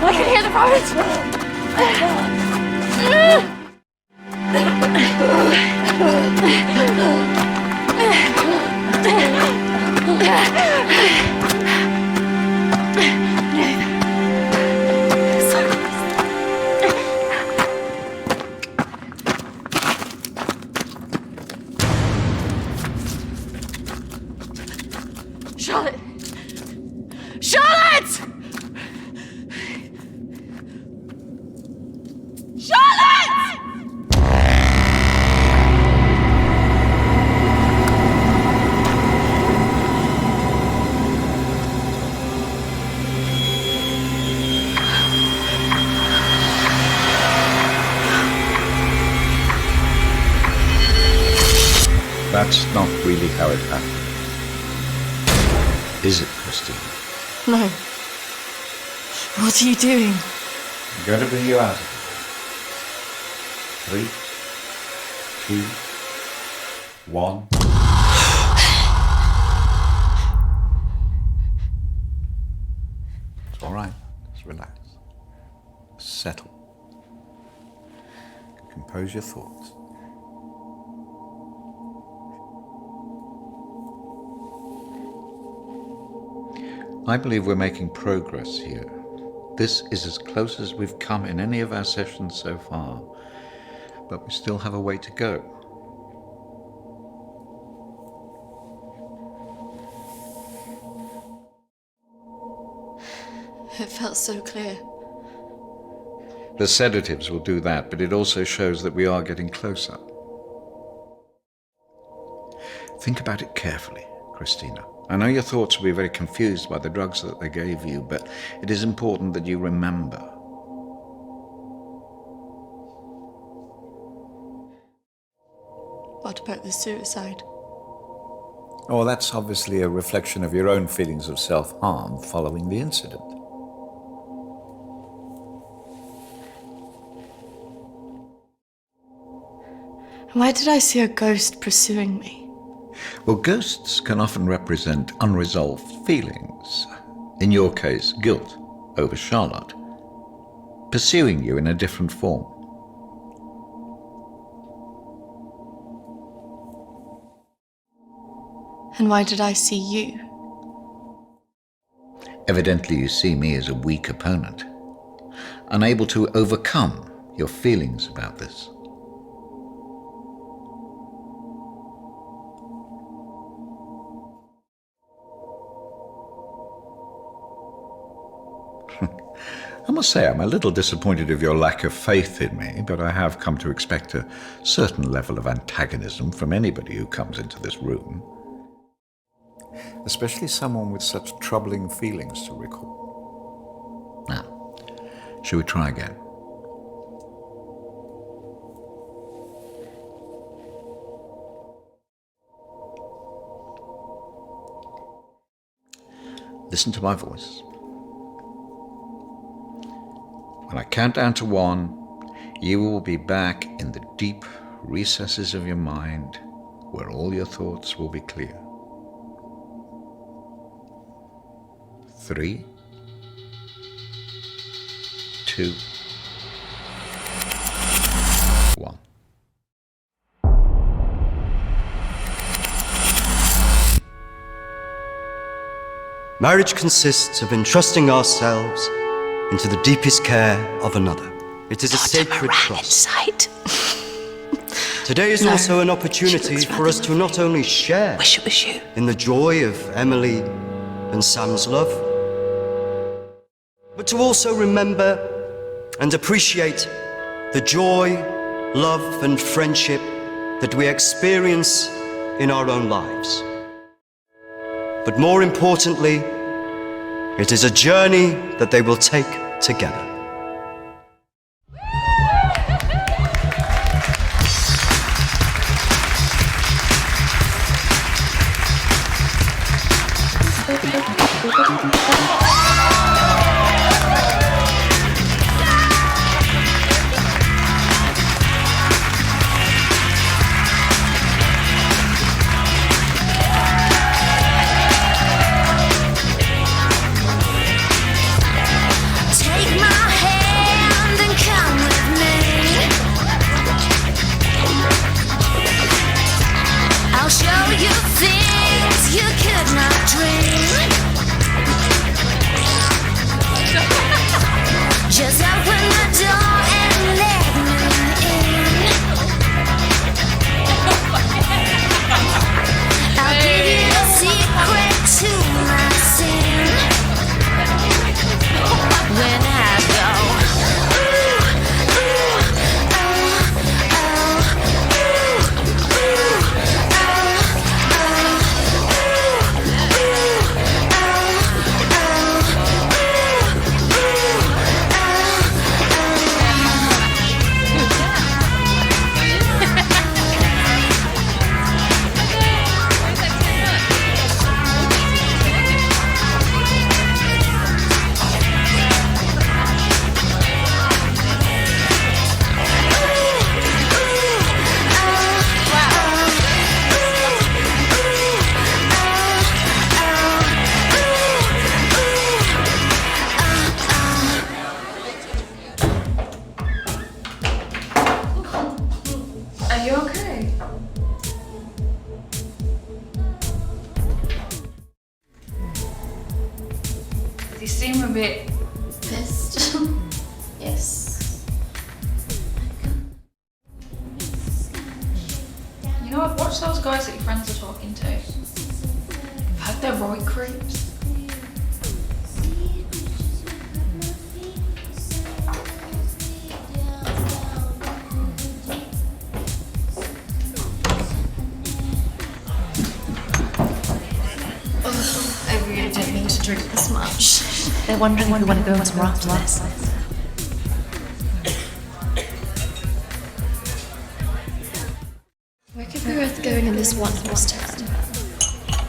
I can hear the Charlotte! Charlotte! Charlotte! That's not really how it happened. Is it, Kristina? No. What are you doing? I'm going to bring you out of here. 3, 2, 1. It's all right. Just relax. Settle. Compose your thoughts. I believe we're making progress here. This is as close as we've come in any of our sessions so far, but we still have a way to go. It felt so clear. The sedatives will do that, but it also shows that we are getting closer. Think about it carefully, Kristina. I know your thoughts will be very confused by the drugs that they gave you, but it is important that you remember. What about the suicide? Oh, that's obviously a reflection of your own feelings of self-harm following the incident. Why did I see a ghost pursuing me? Well, ghosts can often represent unresolved feelings. In your case, guilt over Charlotte, pursuing you in a different form. And why did I see you? Evidently you see me as a weak opponent. unable to overcome your feelings about this. I must say I'm a little disappointed of your lack of faith in me, but I have come to expect a certain level of antagonism from anybody who comes into this room. Especially someone with such troubling feelings to recall. Now, shall we try again? Listen to my voice. When I count down to 1, you will be back in the deep recesses of your mind where all your thoughts will be clear. 3, 2, 1. Marriage consists of entrusting ourselves into the deepest care of another. It is a sacred trust. Today is also an opportunity for us to not only share in the joy of Emily and Sam's love, but to also remember and appreciate the joy, love, and friendship that we experience in our own lives. But more importantly, it is a journey that they will take together. You seem a bit pissed. Yes. You know, I've watched those guys that your friends are talking to. I've heard they're right creeps. I really didn't mean to drink this much. They're wondering if we want to go somewhere after this. Where could we worth going in this one horse town?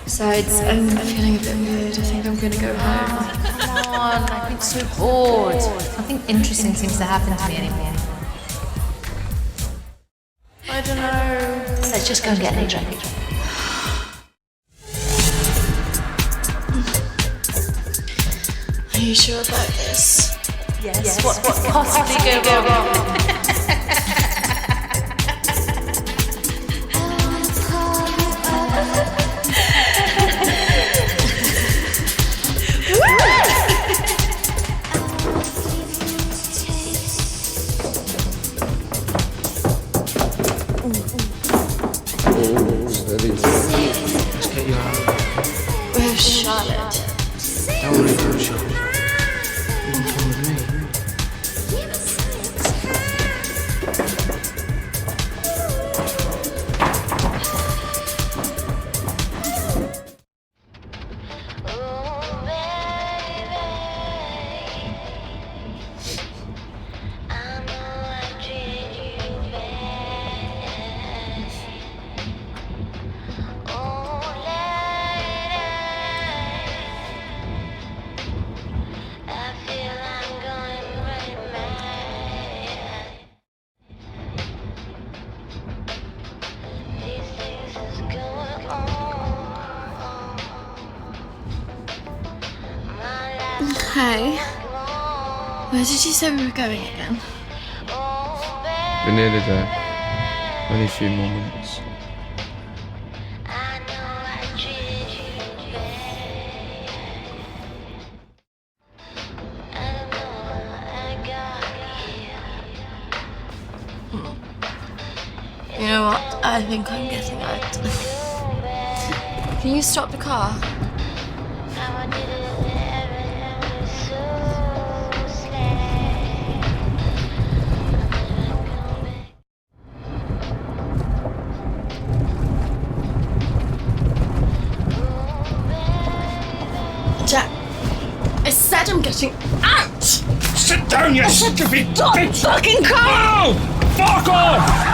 Besides, I'm feeling a bit weird. I think I'm gonna go home. Come on, I've been so bored. Nothing interesting seems to happen to me anymore. I don't know. Let's just go and get any drink. Are you sure about this? Yes. What could possibly go wrong? Let's get you out. Where's Charlotte? Don't worry about Charlotte. You can come with me. Hey. Where did you say we were going again? We're nearly there. Only a few more minutes. You know what? I think I'm getting out. Can you stop the car? Jack, I said I'm getting out! Sit down, you stupid Stop bitch! fucking car! No! Fuck off!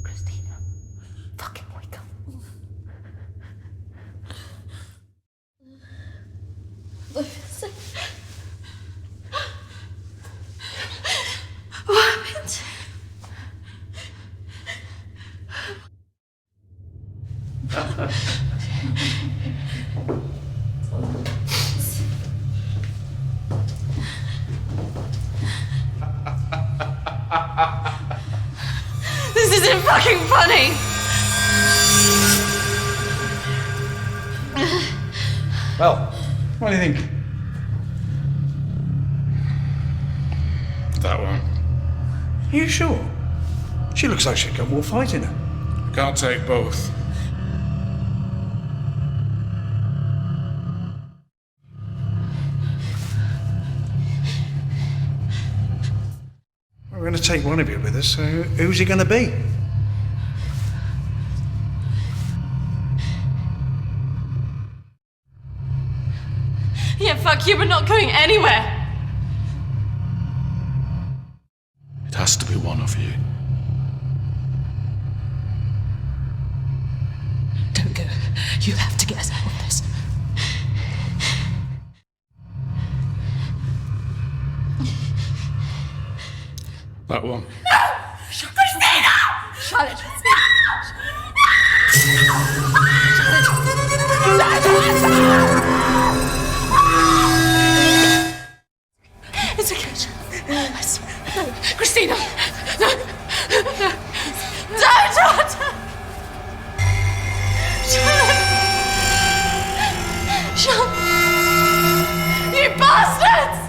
Kristina, fucking wake up. What happened? This isn't fucking funny! Well, what do you think? That one. Are you sure? She looks like she's got more fight in her. Can't take both. We're going to take one of you with us, so who's he going to be? Yeah, fuck you, we're not going anywhere! It has to be one of you. Don't go. You have to get us out of this. That one. Kristina! Charlotte. It's okay. I swear. No. Kristina! No! No! Don't! Charlotte! You bastards!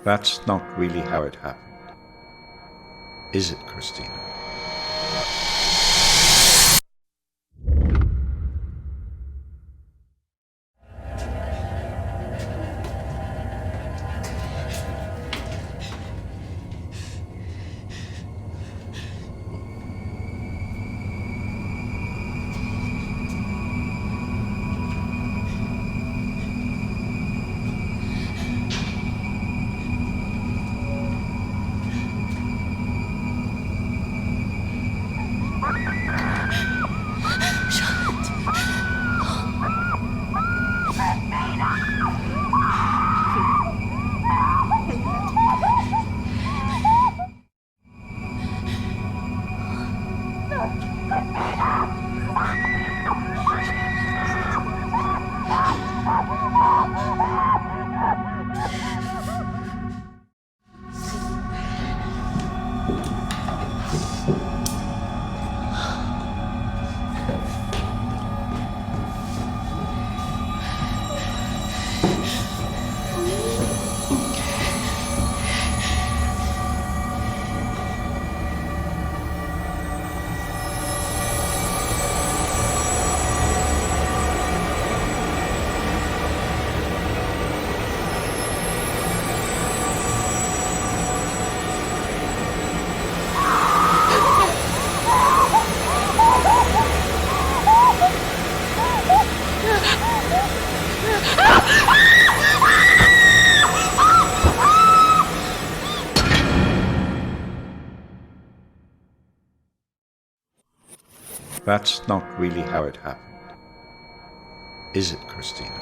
That's not really how it happened. Is it, Kristina? That's not really how it happened. Is it, Kristina?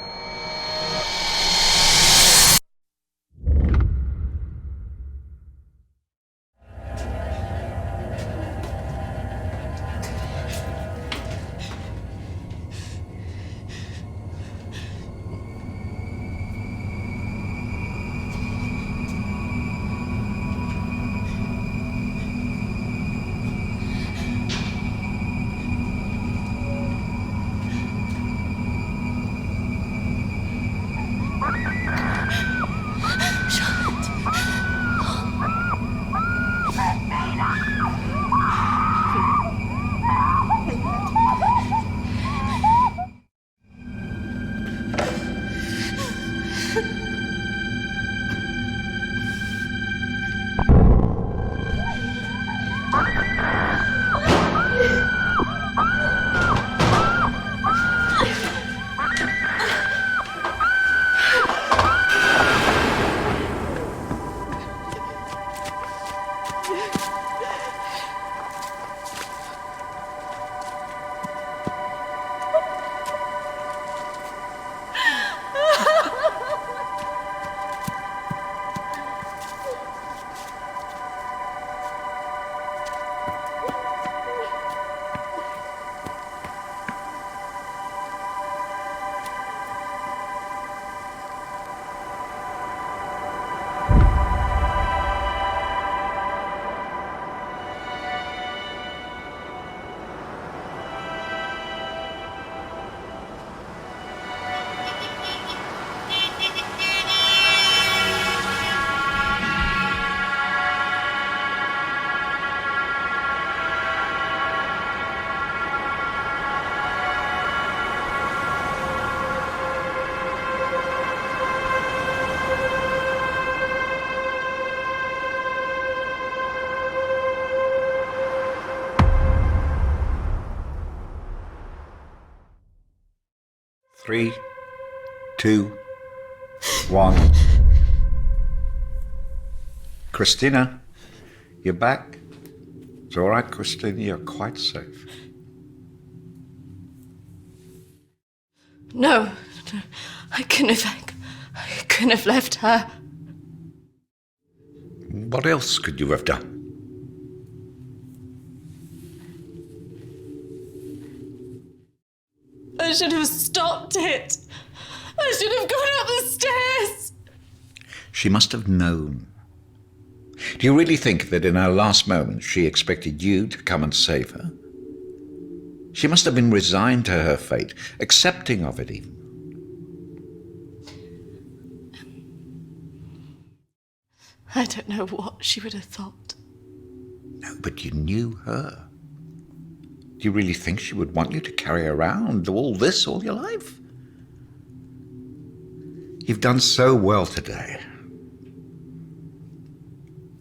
Three, 2, 1. Kristina, you're back. It's all right, Kristina, you're quite safe. No, I couldn't have left her. What else could you have done? I should have stopped it. I should have gone up the stairs. She must have known. Do you really think that in her last moments she expected you to come and save her? She must have been resigned to her fate, accepting of it even. I don't know what she would have thought. No, but you knew her. Do you really think she would want you to carry around all this all your life? You've done so well today.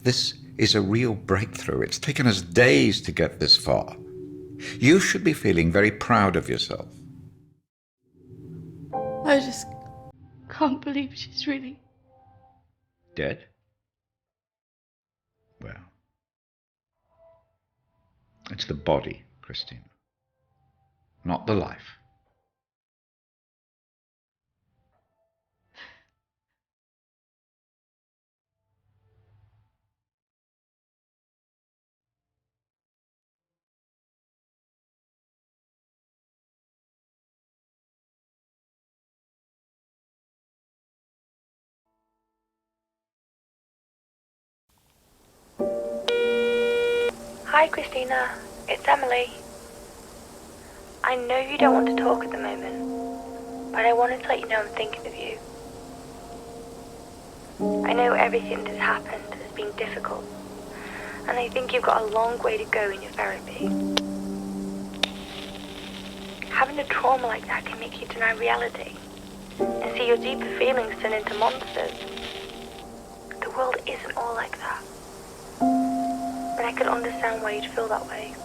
This is a real breakthrough. It's taken us days to get this far. You should be feeling very proud of yourself. I just can't believe she's really... Dead? Well, it's the body, Kristina, not the life. Hi, Kristina. It's Emily. I know you don't want to talk at the moment, but I wanted to let you know I'm thinking of you. I know everything that's happened has been difficult, and I think you've got a long way to go in your therapy. Having a trauma like that can make you deny reality and see your deeper feelings turn into monsters. The world isn't all like that. And I can understand why you'd feel that way.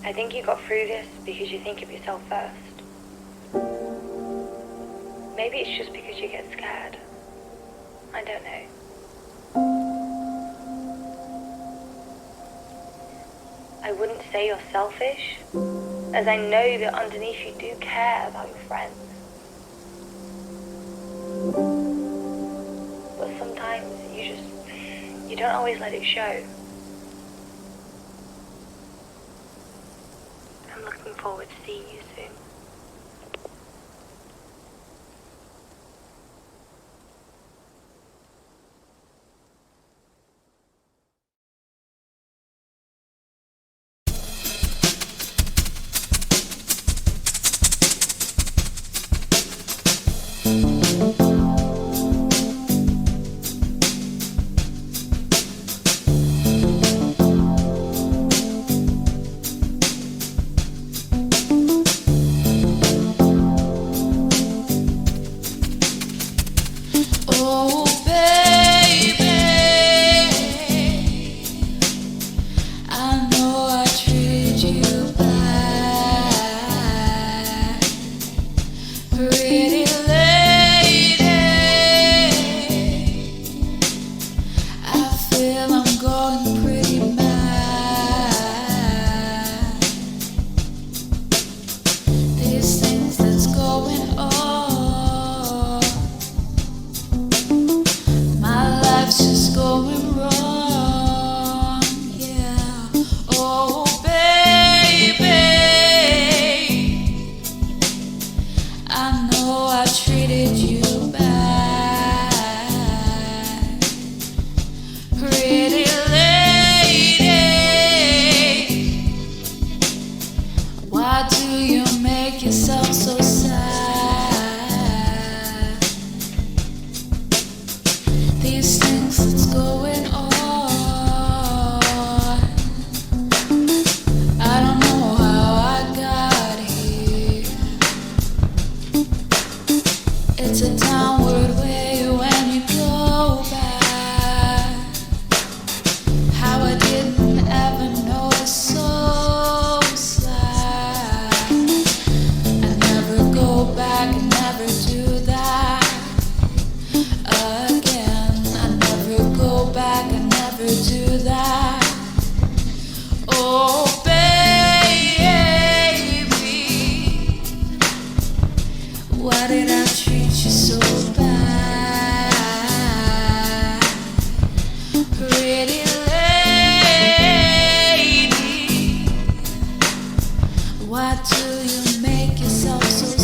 I think you got through this because you think of yourself first. Maybe it's just because you get scared. I don't know. I wouldn't say you're selfish, as I know that underneath you do care about your friends. But sometimes you don't always let it show. I'm looking forward to seeing you soon. Oh, baby, I know I treated you bad. Pretty lady, I feel I'm going pretty mad. These things that's going on, my life's just going wrong, yeah. Oh, baby, I know I treated you bad. Pretty lady, why do you make yourself so sad? These things that's going on, I don't know how I got here. It's a downward way when you go back. How I didn't ever notice, so sad. I never go back and never do that again. I never go back and never do that. Oh, baby, why did I treat you so bad? Pretty lady, why do you make yourself so sad?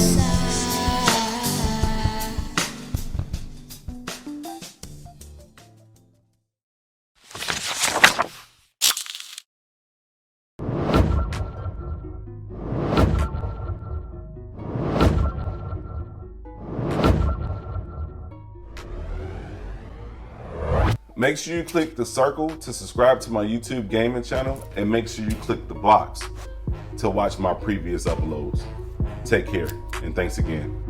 Make sure you click the circle to subscribe to my YouTube gaming channel, and make sure you click the box to watch my previous uploads. Take care, and thanks again.